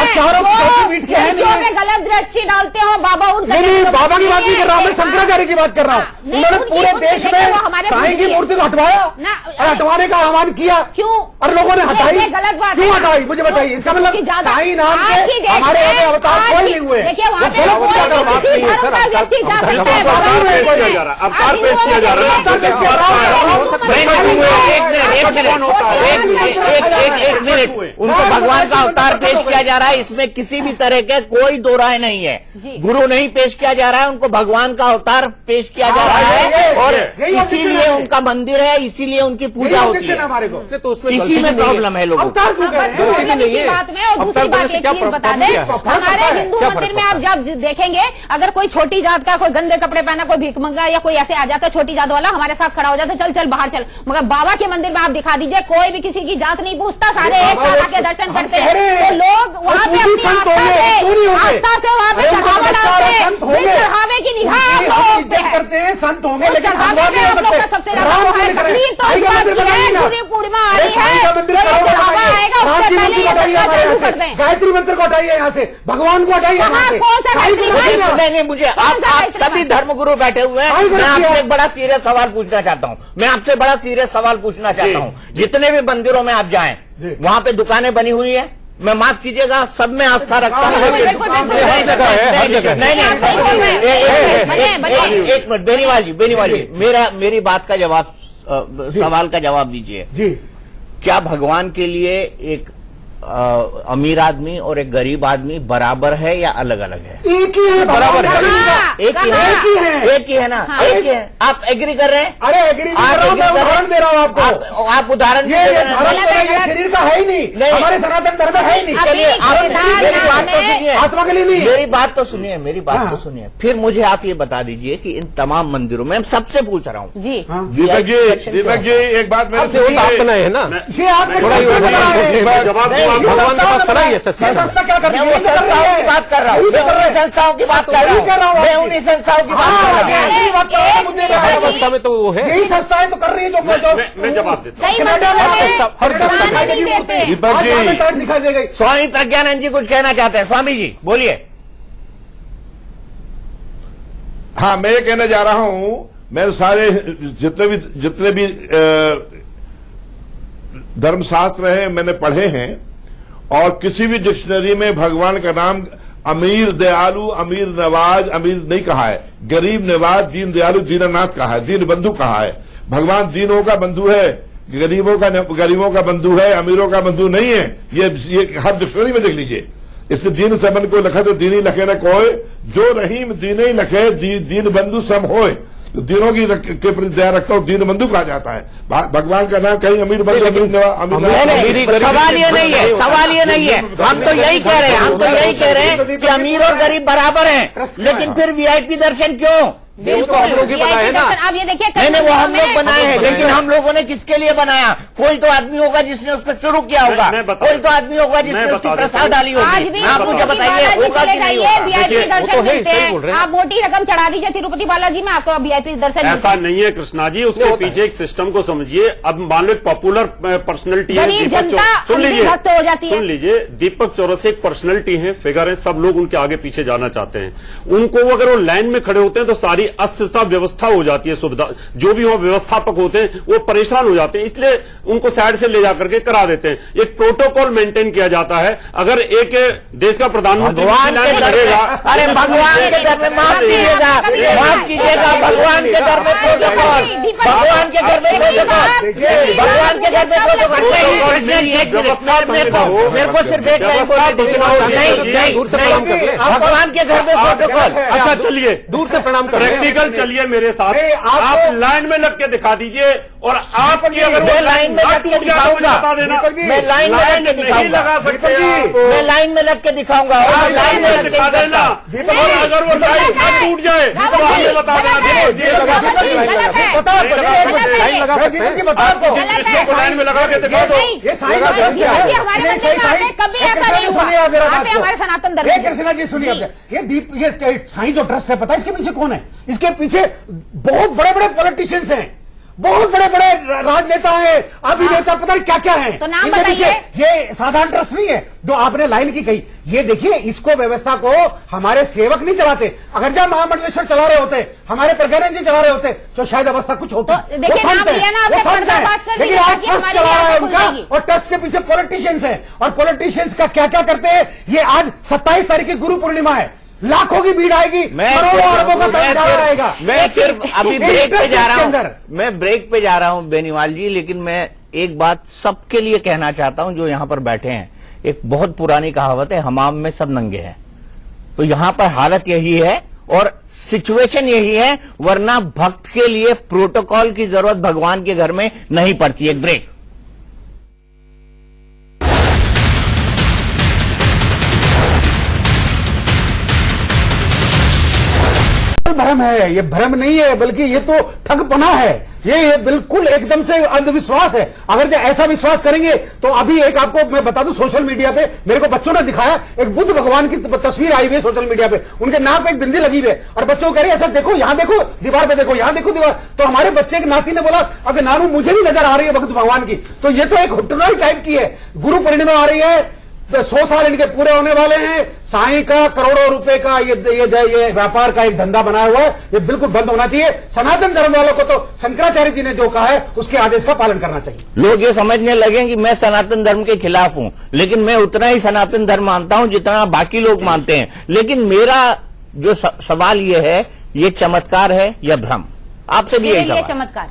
में गलत दृष्टि डालते हो बाबा उन। नहीं, बाबा की बात नहीं कर रहा हूं मैं, शंकराचार्य की बात कर रहा हूं। उन्होंने पूरे देश में साईं की मूर्ति को हटवाया और हटवाने का आह्वान किया। क्यों? और लोगों ने हटाई, गलत बात क्यों हटाई मुझे बताइए। इसका मतलब साईं नाम के हमारे यहाँ अवतार कोई नहीं हुए। देखिए वहां पे अवतार पेश किया जा रहा एक मिनट, उनको भगवान का अवतार पेश किया जा रहा है, इसमें किसी भी तरह के कोई दो राय नहीं है। गुरु नहीं पेश किया जा रहा है, उनको भगवान का अवतार पेश किया जा रहा है, और इसीलिए उनका मंदिर है, इसीलिए उनकी पूजा होती है। हमारे को तो उसमें इसी में प्रॉब्लम है लोगों को। अवतार क्यों कह रहे हैं? नहीं है। बात में, और दूसरी बात एक चीज बता दें, हमारे हिंदू मंदिर में आप जब देखेंगे, अगर कोई छोटी जात का, कोई गंदे कपड़े पहना, कोई भिखमंगा या कोई ऐसे आ जाता है छोटी जात वाला, हमारे साथ खड़ा हो जाता है, चल चल बाहर चल। मगर बाबा के मंदिर में आप दिखा दीजिए, कोई भी किसी की जात नहीं पूछता, सारे एक साथ आके दर्शन करते हैं। तो लोग वहाँ पे अपनी आस्था से वहाँ पे चढ़ावा डालते हैं, चढ़ावे की निगाह आप लोगों पे है। करते हैं, संत होंगे, लेकिन चढ़ावे में आप लोग का सबसे ज्यादा वो है। तकलीफ तो इस बात की है, पूरी पूर्णिमा आ रही है, कोई चढ़ावा आएगा उससे पहले ये बच्चा चालू कर दें। गायत्री मंत्र को हटाइए यहाँ से, भगवान को हटाइए यहाँ से। कौन सा गायत्री मंत्र? नहीं, मुझे आप सभी धर्मगुरु बैठे हुए हैं, मैं आपसे एक बड़ा सीरियस सवाल पूछना चाहता हूं। मैं आपसे बड़ा सीरियस सवाल पूछना चाहता हूं। जितने भी मंदिरों में आप जाएं, वहां पे दुकानें बनी हुई है, मैं माफ कीजिएगा, सब में आस्था रखता हूं। हर जगह है, हर जगह। एक मिनट, बेनीवाल जी, मेरी बात का जवाब, सवाल का जवाब दीजिए जी। क्या भगवान के लिए एक अमीर आदमी और एक गरीब आदमी बराबर है या अलग अलग है? एक ही है, बराबर है, एक ही है ना, एक ही है। आप एग्री कर रहे हैं? अरे एग्री कर रहा हूं, मैं उदाहरण दे रहा हूं आपको। आप उदाहरण ये शरीर का है ही नहीं, हमारे सनातन धर्म में है ही नहीं। चलिए, आप मेरी बात तो सुनिए, आत्मा के लिए नहीं। मेरी बात तो सुनिए, फिर मुझे आप ये बता दीजिए कि इन तमाम मंदिरों में, मैं सबसे पूछ रहा हूँ जी, दीपक जी एक बात मेरे है ना, ये आपने जवाब भगवान के पास खड़ा ही है सच्चा। संस्था क्या कर मैं रही वो संस्थाओं की बात कर रहा हूँ, मैं उन्हीं संस्थाओं की बात कर रहा हूँ, मैं उन्हीं संस्थाओं की बात कर रहा हूँ। हर संस्था में तो वो है। यही संस्थाएं तो कर रही है जो मैं जवाब देता हूं। कनाडा में हर संस्था नहीं देते। दीपक जी कार्ड दिखाई देगा। स्वामी प्रज्ञानंद जी कुछ कहना चाहते हैं, स्वामी जी बोलिए। हाँ, मैं ये कहना जा रहा हूं, मैं सारे जितने भी धर्मशास्त्र हैं मैंने पढ़े हैं, और किसी भी डिक्शनरी में भगवान का नाम अमीर दयालु, अमीर नवाज, अमीर नहीं कहा है, गरीब नवाज, दीन दयालु, दीनानाथ कहा है, दीन बंधु कहा है। भगवान दीनों का बंधु है, गरीबों का बंधु है, अमीरों का बंधु नहीं है। ये हर डिक्शनरी में देख लीजिए। इसलिए दीन सबन को लखे तो दीनी लखे न कोय, जो रहीम दीन ही लखे, दीन बंधु सम होए। तो दीनों के प्रति दया रखता हूं, दीन बंधु कहा जाता है। भगवान का नाम कहीं अमीर बंधु, सवाल ये नहीं है, हम तो यही कह रहे हैं कि अमीर और गरीब बराबर हैं, लेकिन फिर वीआईपी दर्शन क्यों? वो तो हम लोग ही बनाए हैं ना। अब ये देखिए, नहीं, वो हम लोग बनाए हैं, लेकिन हम लोगों ने किसके लिए बनाया? कोई तो आदमी होगा जिसने उसको शुरू किया होगा, कोई तो आदमी होगा जिसने उसकी प्रसाद डाली होगी। आप मुझे बताइए, होगा कि नहीं होगा? वीआईपी दर्शन मिलते हैं, आप मोटी रकम चढ़ा दीजिए तिरुपति बालाजी में, आपको वीआईपी दर्शन। ऐसा नहीं है कृष्णा जी, उसके पीछे एक सिस्टम को समझिए। अब मान लो एक पॉपुलर पर्सनैलिटी है, सुन लीजिए, दीपक चौरसिया एक पर्सनैलिटी है, फिगर है, सब लोग उनके आगे पीछे जाना चाहते हैं। उनको अगर वो लाइन में खड़े होते हैं तो सारी अस्थिरता व्यवस्था हो जाती है, सुविधा जो भी हो व्यवस्थापक होते हैं वो परेशान हो जाते हैं, इसलिए उनको साइड से ले जाकर के करा देते हैं। एक प्रोटोकॉल मेंटेन किया जाता है। अगर एक देश का प्रधानमंत्री भगवान के दर में, अरे भगवान के दर में माफ कीजिएगा, भगवान के दर में प्रोटोकॉल, दीपक भगवान के घर में प्रोटोकॉल, भगवान के घर में प्रोटोकॉल मेरे को सिर्फ एक भगवान के घर में प्रोटोकॉल। अच्छा चलिए दूर से प्रणाम कर प्रैक्टिकल चलिए मेरे साथ, आप लाइन में लग के दिखा दीजिए और आपकी अगर मैं लाइन में लग के दिखाऊंगा, बता देना। मैं लाइन में लग के नहीं दिखाऊंगा, लगा सकते आप। मैं लाइन में लग के दिखाऊंगा और लाइन में लग के दिखा देना, और अगर वो लाइन न टूट जाए तो हमें बता देना। लाइन में लगा के दिखा दो। कभी ऐसा नहीं हुआ हमारे सनातन धर्म। कृष्णा जी सुनिए, ये साईं जो ट्रस्ट है, पता है इसके पीछे कौन है? इसके पीछे बहुत बड़े बड़े पॉलिटिशियंस हैं, बहुत बड़े बड़े राजनेता हैं, अभिनेता, पता नहीं क्या क्या है। तो नाम बताइए। ये साधारण ट्रस्ट नहीं है जो आपने लाइन की कही। ये देखिए, इसको व्यवस्था को हमारे सेवक नहीं चलाते। अगर जब महामंडलेश्वर चला रहे होते, हमारे प्रज्ञानंद जी चला रहे होते, तो शायद अवस्था कुछ होती। तो देखिए, नाम लिया ना आपने, पर्दाफाश कर लेकिन दिया आज कि ट्रस्ट हमारी चला रहा है आंखें उनका, खुल जाएगी। और ट्रस्ट के पीछे पॉलिटिशियंस हैं, और पॉलिटिशियंस का क्या क्या करते हैं। ये आज 27 तारीख की गुरु पूर्णिमा है, लाखों की भीड़ आएगी, करोड़ों अरबों का पैसा आएगा। मैं सिर्फ अभी ब्रेक पे जा रहा हूं, अंदर मैं ब्रेक पे जा रहा हूं बेनीवाल जी, लेकिन मैं एक बात सबके लिए कहना चाहता हूं जो यहां पर बैठे हैं। एक बहुत पुरानी कहावत है, हमाम में सब नंगे हैं। तो यहां पर हालत यही है और सिचुएशन यही है, वरना भक्त के लिए प्रोटोकॉल की जरूरत भगवान के घर में नहीं पड़ती। एक ब्रेक। भ्रम है, ये भ्रम नहीं है, बल्कि ये तो ठगपना है। ये बिल्कुल एकदम से अंधविश्वास है। अगर जो ऐसा विश्वास करेंगे तो अभी एक आपको मैं बता दूं, सोशल मीडिया पे मेरे को बच्चों ने दिखाया, एक बुद्ध भगवान की तस्वीर आई हुई है सोशल मीडिया पे, उनके नाक पे एक बिंदी लगी हुई है, और बच्चों कह रहे ऐसा देखो, यहाँ देखो दीवार पे, देखो यहाँ देखो दीवार। तो हमारे बच्चे के नाती ने बोला, अगर नानू मुझे भी नजर आ रही है भक्त भगवान की, तो ये तो एक हुट्टनाई टाइप की है। गुरु पूर्णिमा आ रही है, 100 साल इनके पूरे होने वाले हैं। साईं का करोड़ों रुपए का ये व्यापार का एक धंधा बनाया हुआ है, ये बिल्कुल बंद होना चाहिए। सनातन धर्म वालों को तो शंकराचार्य जी ने जो कहा है उसके आदेश का पालन करना चाहिए। लोग ये समझने लगे कि मैं सनातन धर्म के खिलाफ हूं, लेकिन मैं उतना ही सनातन धर्म मानता हूं जितना बाकी लोग मानते हैं। लेकिन मेरा जो सवाल ये है, ये चमत्कार है या भ्रम? आपसे भी यही सवाल। चमत्कार,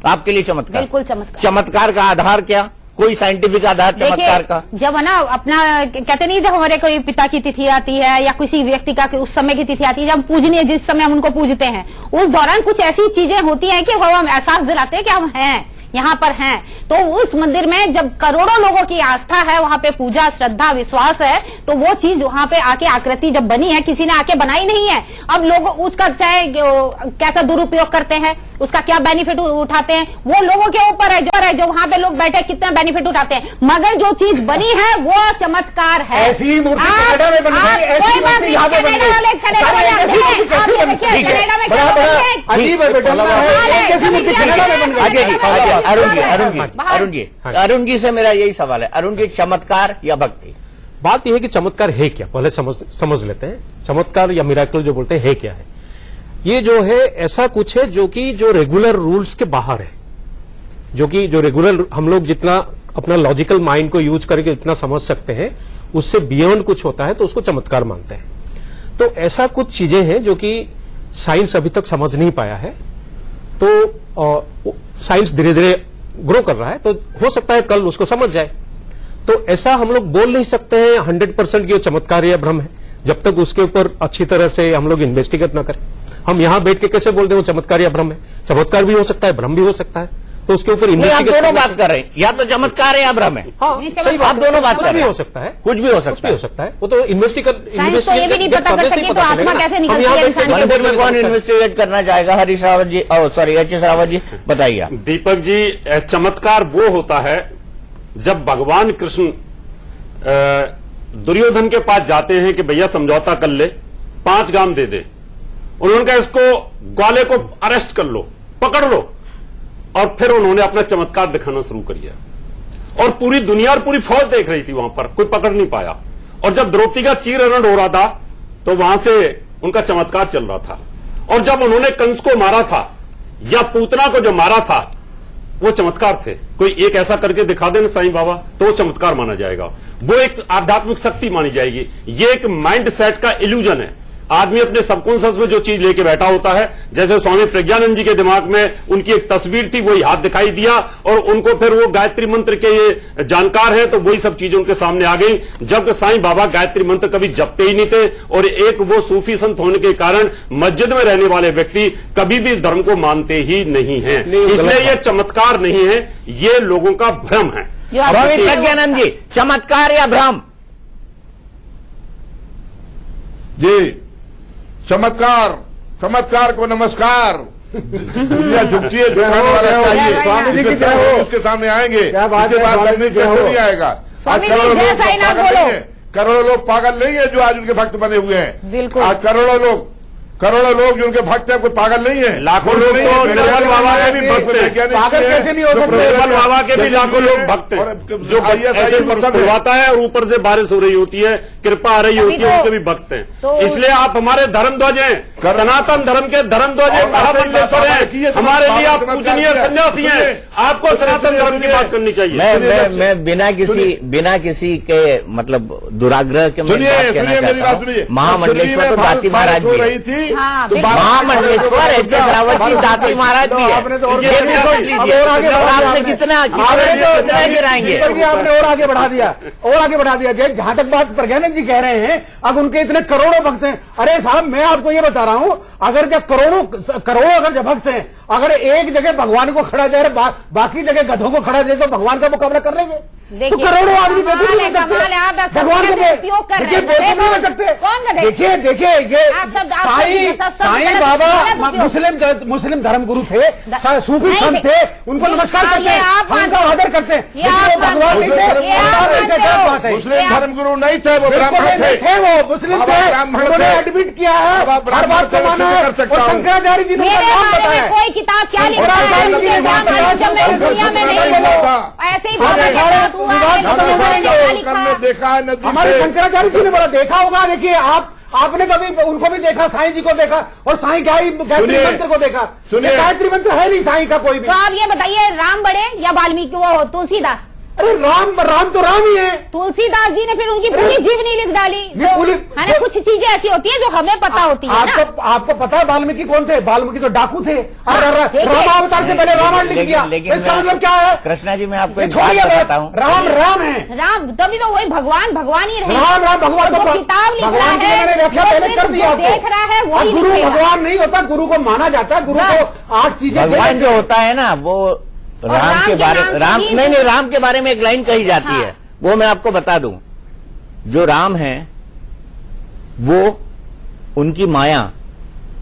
आपके लिए चमत्कार, बिल्कुल चमत्कार। चमत्कार का आधार क्या? कोई साइंटिफिक आधार चमत्कार का? जब है ना, अपना कहते नहीं, जब हमारे कोई पिता की तिथि आती है या किसी व्यक्ति का उस समय की तिथि आती है, जब पूजनीय, जिस समय हम उनको पूजते हैं, उस दौरान कुछ ऐसी चीजें होती हैं कि वो हम एहसास दिलाते हैं कि हम हैं, यहाँ पर हैं। तो उस मंदिर में जब करोड़ों लोगों की आस्था है, वहां पे पूजा, श्रद्धा, विश्वास है, तो वो चीज वहां पे आके आकृति जब बनी है, किसी ने आके बनाई नहीं है। अब लोग उसका चाहे कैसा दुरुपयोग करते हैं, उसका क्या बेनिफिट उठाते हैं, वो लोगों के ऊपर है, जो वहां पे लोग बैठे कितना बेनिफिट उठाते हैं। मगर जो चीज बनी है वो चमत्कार है। ऐसी मूर्ति कनाडा में बन गई, ऐसी मूर्ति यहाँ पे बन गई। कनाडा में अजीब है बेटा, ऐसी मूर्ति कनाडा में बन गई। अरुण जी से मेरा यही सवाल है, अरुण जी, चमत्कार या भक्ति? बात यह है कि चमत्कार है क्या, पहले समझ लेते हैं। चमत्कार या मिराकल जो बोलते हैं है क्या है? ये जो है ऐसा कुछ है जो कि जो रेगुलर रूल्स के बाहर है, जो रेगुलर हम लोग जितना अपना लॉजिकल माइंड को यूज करके जितना समझ सकते हैं, उससे बियॉन्ड कुछ होता है तो उसको चमत्कार मानते हैं। तो ऐसा कुछ चीजें हैं जो कि साइंस अभी तक समझ नहीं पाया है। तो साइंस धीरे धीरे ग्रो कर रहा है, तो हो सकता है कल उसको समझ जाए। तो ऐसा हम लोग बोल नहीं सकते हैं 100% कि वो चमत्कार या भ्रम है, जब तक उसके ऊपर अच्छी तरह से हम लोग इन्वेस्टिगेट ना करें। हम यहां बैठ के कैसे बोलते हैं वो चमत्कार या भ्रम है? चमत्कार भी हो सकता है, भ्रम भी हो सकता है, तो उसके ऊपर इन्वेस्टिगेट। दोनों बात कर रहे हैं, या तो चमत्कार है या भ्रम है। हाँ, सही बात, आप दोनों बात कर रहे भी हैं। हो सकता है, कुछ भी हो सकता है, हो सकता है। वो तो इन्वेस्टिगेट साइंस तो ये भी नहीं पता कर सके तो आत्मा कैसे निकलती है इंसान की? मंदिर में कौन इन्वेस्टिगेट करना चाहेगा? Harish Rawat ji, sorry HS. रावत जी, बताइए आप। दीपक जी, चमत्कार वो होता है जब भगवान कृष्ण दुर्योधन के पास जाते हैं कि भैया समझौता कर ले, 5 गांव दे दे। उन्होंने कहा इसको ग्वाले को अरेस्ट कर लो, पकड़ लो, और फिर उन्होंने अपना चमत्कार दिखाना शुरू कर दिया। और पूरी दुनिया और पूरी फौज देख रही थी वहां पर, कोई पकड़ नहीं पाया। और जब द्रौपदी का चीरहरण हो रहा था तो वहां से उनका चमत्कार चल रहा था। और जब उन्होंने कंस को मारा था या पूतना को जो मारा था, वो चमत्कार थे। कोई एक ऐसा करके दिखा देना साईं बाबा, तो वो चमत्कार माना जाएगा, वो एक आध्यात्मिक शक्ति मानी जाएगी। ये एक माइंड सेट का इल्यूजन है। आदमी अपने सबकॉन्शियस में जो चीज लेके बैठा होता है, जैसे स्वामी प्रज्ञानंद जी के दिमाग में उनकी एक तस्वीर थी, वही हाथ दिखाई दिया और उनको फिर वो गायत्री मंत्र के ये जानकार हैं, तो वही सब चीजें उनके सामने आ गई। जबकि साईं बाबा गायत्री मंत्र कभी जपते ही नहीं थे, और एक वो सूफी संत होने के कारण मस्जिद में रहने वाले व्यक्ति कभी भी इस धर्म को मानते ही नहीं है। इसलिए ये चमत्कार नहीं है, ये लोगों का भ्रम है। स्वामी प्रज्ञानंद जी, चमत्कार या भ्रम? जी, चमत्कार को नमस्कार। दुनिया झुकती है, झुकाने वाला चाहिए। स्वामी जी की इसके जय हो। उसके सामने आएंगे, क्या बात है, इसके बाद स्वामी करने जी की जय से हो। नहीं आएगा। आज स्वामी जी, करोड़ों जय लोग साईनाथ पागल बोलो। नहीं है, करोड़ों लोग पागल नहीं है जो आज उनके भक्त बने हुए हैं। बिल्कुल। आज करोड़ों लोग जो उनके भक्त हैं, कोई पागल नहीं है। लाखों लोग तो निर्मल बाबा के भी भक्त हैं। पागल कैसे नहीं हो सकते? निर्मल बाबा के भी लाखों लोग भक्त हैं, जो ऐसे पर्स खुलवाता है और ऊपर से बारिश हो रही होती है, कृपा आ रही होती है, उनके भी भक्त हैं। इसलिए आप हमारे धर्म ध्वज हैं, सनातन धर्म के धर्म ध्वज हैं, महामंडलेश्वर हैं, हमारे लिए आप पूजनीय सन्यासी हैं। आपको सनातन धर्म की बात करनी चाहिए। मैं बिना किसी के मतलब दुराग्रह के मैं बात कहना चाहता हूं। महामंडलेश्वर तो दाती महाराज भी है। हाँ, महामंडलेश्वर एच एस रावत की दाती महाराज भी है। ये भी सोच लीजिए, आपने कितना गिराएंगे? आपने और आगे बढ़ा दिया। जहां तक बात प्रज्ञानंद जी कह रहे हैं, अब उनके इतने करोड़ों भक्त हैं। अरे साहब, मैं आपको ये बता रहा हूं, अगर जब करोड़ों अगर जब भक्त हैं, अगर एक जगह भगवान को खड़ा जाए, बाकी जगह गधों को खड़ा जाए, तो भगवान का मुकाबला कर लेंगे। तो करोड़ों आदमी बेवकूफ नहीं सकते, भगवान को उपयोग कर सकते। देखिए ये साईं बाबा मुस्लिम धर्म गुरु थे, सूफी संत थे, उनको नमस्कार करते हैं, हम उनका आदर करते हैं। भगवान नहीं थे, मुस्लिम धर्म गुरु नहीं थे, वो ब्राह्मण थे। वो मुस्लिम थे, उन्होंने एडमिट किया है, हर बात को माना है। और शंकराचार्य जी ने उनका नाम बताया। कोई किताब क्या लिखा है, ऐसे ही देखा है नदी हमारे शंकराचार्य जी ने बड़ा देखा होगा। देखिए आपने कभी उनको भी देखा, साईं जी को देखा, और साईं गायत्री मंत्र को देखा। गायत्री मंत्र है नहीं साईं का कोई भी। तो आप ये बताइए, राम बड़े या वाल्मीकि, वो तुलसीदास? अरे राम तो राम ही है। तुलसीदास जी ने फिर उनकी पूरी जीवनी लिख डाली। है ना, कुछ चीजें ऐसी होती हैं जो हमें पता होती है ना। आपको पता है वाल्मीकि कौन थे? वाल्मीकि तो डाकू थे। रामावतार से पहले रामायण लिख दिया। इसका मतलब क्या है? कृष्णा जी, मैं आपको छोड़िए, राम है। राम तभी तो वही भगवान ही रहे। राम भगवान तो किताब लिख रहा है, पहले कर दिया। देख रहा है वही गुरु भगवान नहीं होता, गुरु को माना जाता है। गुरु को 8 चीजें भगवान जो होता है ना, वो राम के बारे राम के बारे में एक लाइन कही जाती है, वो मैं आपको बता दूं। जो राम है वो उनकी माया,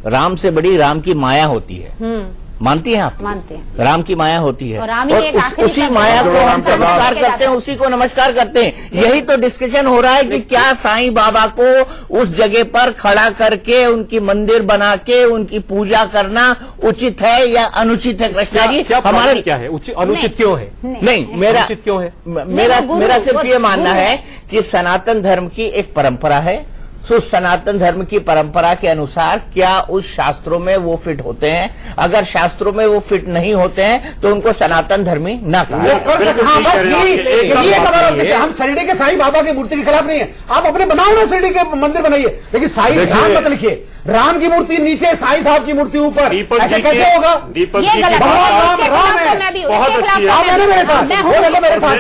राम से बड़ी राम की माया होती है। मानती हैं आप? मानते हैं। राम की माया होती है, और उसी माया को हम चमत्कार करते हैं, उसी को नमस्कार करते हैं। यही तो डिस्कशन हो रहा है कि क्या साईं बाबा को उस जगह पर खड़ा करके उनकी मंदिर बना के उनकी पूजा करना उचित है या अनुचित है? कृष्णा जी, हमारे क्या है अनुचित क्यों है? नहीं, मेरा सिर्फ ये मानना है कि सनातन धर्म की एक परंपरा है। सो सनातन धर्म की परंपरा के अनुसार क्या उस शास्त्रों में वो फिट होते हैं? अगर शास्त्रों में वो फिट नहीं होते हैं तो उनको सनातन धर्मी ना कहा। हम शिरडी के साईं बाबा की मूर्ति के खिलाफ नहीं है। आप अपने बनाओ ना, शिरडी के मंदिर बनाइए, लेकिन साईं राम मत लिखिए। राम की मूर्ति नीचे, साईं साहब की मूर्ति ऊपर, ऐसे कैसे होगा? दीपक ये जी गलत है। राम है, बहुत अच्छी है। आप मेरे साथ, मेरे साथ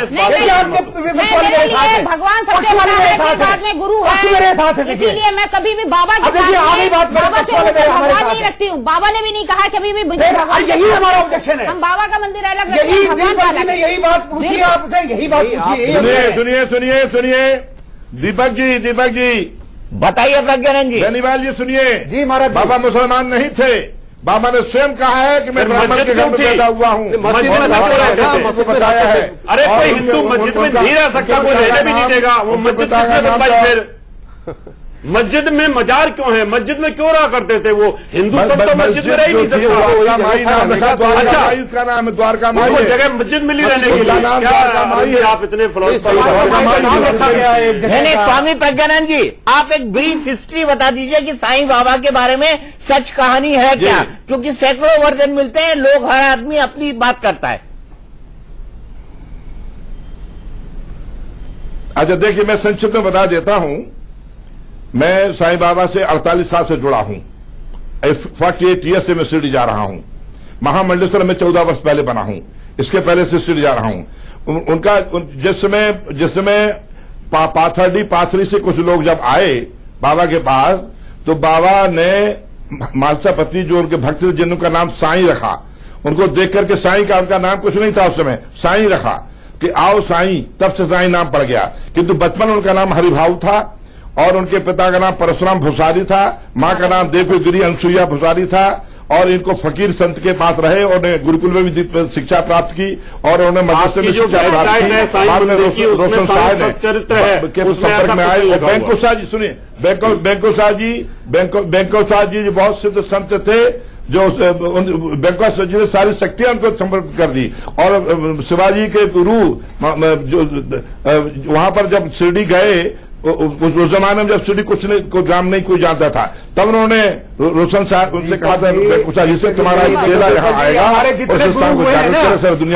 भगवान सबसे बड़ा है, साथ में गुरु है, मेरे साथ है। इसीलिए मैं कभी भी बाबा के बाबा से भगवान नहीं रखती हूँ। बाबा ने भी नहीं कहा कभी भी यही हमारा ऑब्जेक्शन है। हम बाबा का मंदिर अलग रखते हैं, भगवान का अलग। यही बात पूछिए आपसे, यही बात पूछिए। सुनिए दीपक जी बताइए प्रज्ञानंद जी। बेनीवाल जी सुनिए जी महाराज। बाबा मुसलमान नहीं थे, बाबा ने स्वयं कहा है कि मैं ब्राह्मण के घर में पैदा हुआ हूँ। बताया है। अरे कोई हिंदू मस्जिद में नहीं रह सकता, कोई रहने भी नहीं देगा। वो मस्जिद किसने बनवाई? फिर मस्जिद में मजार क्यों है? मस्जिद में क्यों रहा करते थे वो? हिंदू सब तो मस्जिद में रह ही नहीं सकता। अच्छा, इसका नाम है द्वारका माई। वो जगह मस्जिद मिली रहने के लिए आप इतने नहीं, स्वामी प्रज्ञानंद जी, आप एक ब्रीफ हिस्ट्री बता दीजिए कि साईं बाबा के बारे में सच कहानी है क्या? क्योंकि सैकड़ों वर्जन मिलते हैं, लोग, हर आदमी अपनी बात करता है। अच्छा देखिए, मैं संक्षिप्त में बता देता हूं मैं साईं बाबा से 48 साल से जुड़ा हूं। 48 ईयर से मैं शिरडी जा रहा हूं। महामंडलेश्वर में 14 वर्ष पहले बना हूं। इसके पहले से शिरडी जा रहा हूं। उनका जिस समय पाथरडी पाथरी से कुछ लोग जब आए बाबा के पास, तो बाबा ने मालसापति जो उनके भक्त थे जिनका नाम साईं रखा, उनको देख करके साईं का उनका नाम कुछ नहीं था उस समय, साईं रखा कि आओ साईं, तब से साईं नाम पड़ गया। किंतु बचपन उनका नाम हरिभाव था और उनके पिता का नाम परशुराम भुसारी था, मां का नाम देवगिरी अनसुईया भुसारी था। और इनको फकीर संत के पास रहे और गुरुकुल में भी शिक्षा प्राप्त की और उन्होंने मदरसे में शिक्षा प्राप्त की। बाद में रोशन साहब के संपर्क में आए। बैंको शाह जी, सुनिए, बैंको शाह जी बहुत सिद्ध संत थे, जो बैंको शाह जी ने सारी शक्तियां उनको समर्पित कर दी। और शिवाजी के गुरु जो वहां पर जब शिरडी गए, उस जमाने में जब शिरडी को नाम नहीं कोई जानता था, तब उन्होंने रोशन साहब उनसे कहा था जिससे तुम्हारा चेला यहाँ आएगा। हमारे जितने गुरु हुए हैं ना,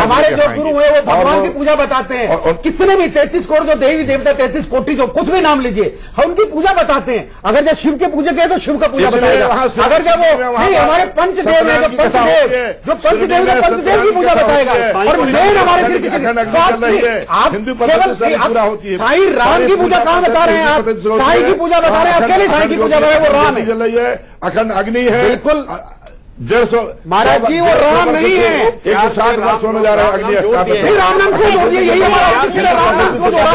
हमारे जो गुरु हुए वो भगवान की पूजा बताते हैं। और कितने भी 33 करोड़ जो देवी देवता, 33 कोटि जो कुछ भी नाम लीजिए, हम उनकी पूजा बताते हैं। अगर जब शिव के पूजा किए तो शिव का पूजा बताएगा। अगर जब वो नहीं, हमारे पंचदेव है, जो पंचदेव है, पंचदेव की पूजा बताएगा। और मेन हमारे श्री कृष्ण, आप केवल साईं राम की पूजा कहां बता रहे हैं? आप साईं की पूजा बता रहे हैं, अकेले साईं की पूजा बता रहे हैं, वो राम है। जल रही है, अखंड अग्नि है, बिल्कुल 150 महाराज जी, वो राम नहीं है। 160 वर्ष होने जा रहा है अग्नि स्थापित। नहीं, राम नाम को जोड़ दिया, यही हमारा उद्देश्य है। राम नाम को जोड़ा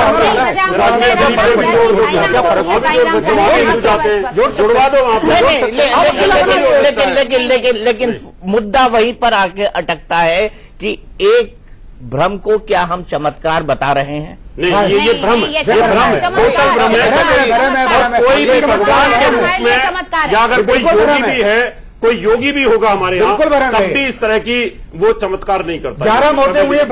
जुड़वा दो वहां। लेकिन मुद्दा वहीं पर आके अटकता है कि एक भ्रम को क्या हम चमत्कार बता रहे हैं? नहीं, ये भ्रम है, कोई भी भगवान के रूप में, या अगर कोई योगी भी है, कोई योगी भी होगा हमारे यहाँ, तब भी इस तरह की वो चमत्कार नहीं करता। 11 मौतें हुई है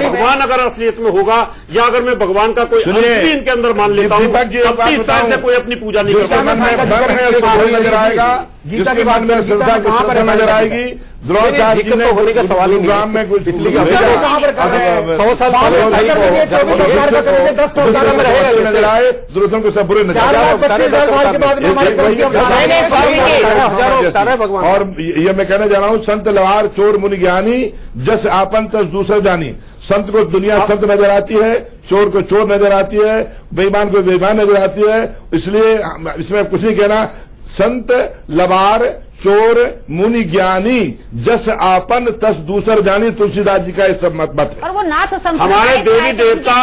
भगवान अगर असलियत में होगा, या अगर मैं भगवान का कोई अंश इनके अंदर मान लेता हूँ, तब इस तरह से कोई अपनी पूजा नहीं करता। नजर आएगा, गीता के बाद में श्रद्धा नजर आएगी। द्रोणाचार्य जी ने होने का सवाल ही राम में कुछ 100 साल पहले नजर आए, दुर्योधन को सब बुरे नजर और ये मैं कहने जा रहा हूँ, संत लवार चोर मुनि ज्ञानी, जस आपन तस दूसर जानी। संत को दुनिया संत नजर आती है, चोर को चोर नजर आती है, बेईमान को बेईमान नजर आती है। इसलिए इसमें कुछ नहीं कहना। संत लवार चोर मुनि ज्ञानी, जस आपन तस दूसर जानी, तुलसीदास जी का सब मत है। और वो नाथ हमारे देवी देवता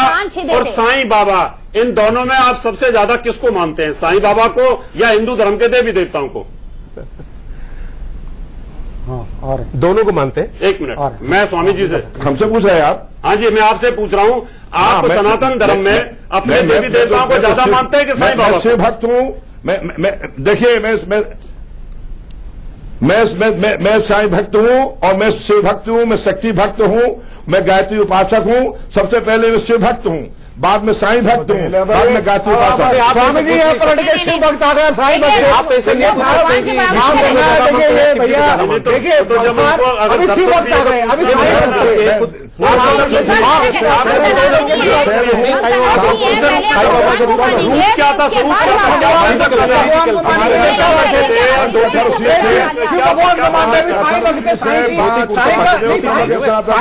और साईं बाबा, इन दोनों में आप सबसे ज्यादा किसको मानते हैं? साईं बाबा को या हिंदू धर्म के देवी देवताओं को? और दोनों को मानते हैं। एक मिनट, मैं स्वामी जी से हमसे पूछ रहे हैं आप? हाँ जी, मैं आपसे पूछ रहा हूँ, आप सनातन धर्म में अपने देवी देवताओं को ज्यादा मानते हैं कि साईं बाबा? मैं शिव भक्त हूँ। देखिए, मैं साईं भक्त हूँ और मैं शिव भक्त हूँ, मैं शक्ति भक्त हूँ, मैं गायत्री उपासक हूँ। सबसे पहले मैं शिव भक्त हूँ, बाद में साईं भक्त हूँ, बाद में गायत्री उपासक। स्वामी जी यहाँ पर अटके शिव भक्त आ गए, साईं भक्त। आप ऐसे नहीं भैया, देखिए अभी शिव भक्त आ गए, अभी साईं भक्त। क्या था स्वरूप?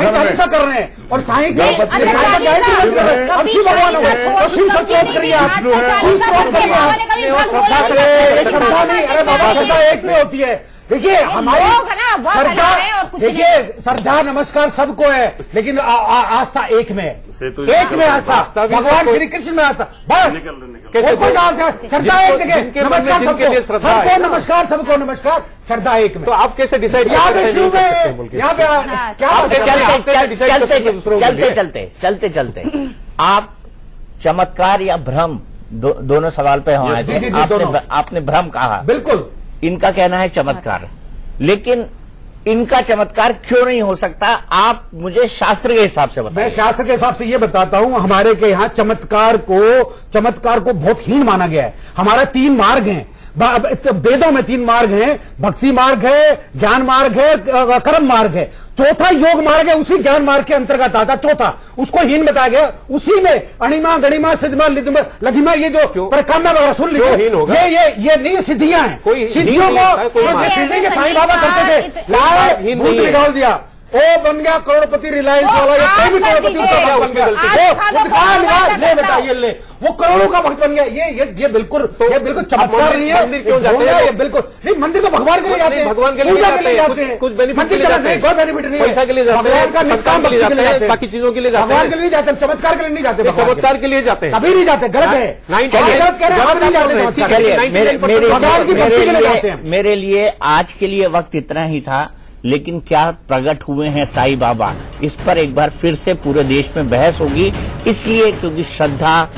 चालीसा कर रहे हैं और साईं अब शिव भगवान हो गए और शिव सत्योग करिए, श्रद्धा नहीं। अरे बाबा, श्रद्धा एक में होती है। देखिए हमारी श्रद्धा, देखिए श्रद्धा नमस्कार सबको है, लेकिन आस्था एक में है, एक में आस्था, भगवान श्री कृष्ण में आस्था। बस श्रद्धा एक जगह, नमस्कार सबको नमस्कार, सबको नमस्कार, श्रद्धा एक में। तो आप कैसे डिसाइड यहाँ पे शुरू में, यहाँ पे क्या चलते आप चमत्कार या भ्रम दोनों सवाल पे आए थे। आपने भ्रम कहा, बिल्कुल। इनका कहना है चमत्कार, लेकिन इनका चमत्कार क्यों नहीं हो सकता? आप मुझे शास्त्र के हिसाब से बताएं। मैं शास्त्र के हिसाब से ये बताता हूं, हमारे के यहाँ चमत्कार को बहुत हीन माना गया है। हमारा 3 मार्ग हैं, वेदों में 3 मार्ग हैं, भक्ति मार्ग है, ज्ञान मार्ग है, कर्म मार्ग है। चौथा योग मार्ग है, उसी ज्ञान मार्ग के अंतर्गत आता, चौथा उसको हीन बताया गया। उसी में अणिमा, गणिमा, सिद्धमा, लिद्धमा, लघिमा, ये जो परिक्रमा वगैरह सुन लीजिए, ये नहीं सिद्धियां हैं। सिद्धियों को शिरडी के साईं बाबा करते थे, लाए भूत निकाल दिया, ओ बन गया करोड़पति, रिलायंस वाला, ये कोई भी करोड़पति बन गया, ले बेटा ये ले, वो करोड़ों का भक्त बन गया। ये बिल्कुल चमत्कार नहीं है। मंदिर क्यों जाते हैं? ये बिल्कुल नहीं, मंदिर को भगवान के लिए जाते हैं, भगवान के लिए जाते हैं, कुछ बेनिफिट के लिए जाते हैं, कोई बेनिफिट नहीं है, पैसा के लिए जाते हैं, संस्कार के लिए जाते हैं, बाकी चीजों के लिए जाते भगवान हैं, के लिए नहीं जाते, चमत्कार के लिए नहीं जाते, चमत्कार के लिए जाते हैं, कभी नहीं जाते, गलत है, गलत कह रहे हैं, हम नहीं जाते। चलिए भगवान की भक्ति के लिए जाते हैं। मेरे लिए आज के लिए वक्त इतना ही था, लेकिन क्या प्रकट हुए हैं साईं बाबा, इस पर एक बार फिर से पूरे देश में बहस होगी। इसलिए क्योंकि श्रद्धा,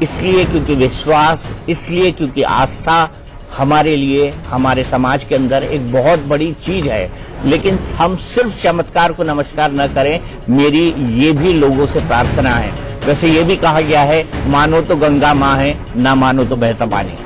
इसलिए क्योंकि विश्वास, इसलिए क्योंकि आस्था हमारे लिए, हमारे समाज के अंदर एक बहुत बड़ी चीज है। लेकिन हम सिर्फ चमत्कार को नमस्कार न करें, मेरी ये भी लोगों से प्रार्थना है। वैसे ये भी कहा गया है, मानो तो गंगा मां है, ना मानो तो बहता पानी।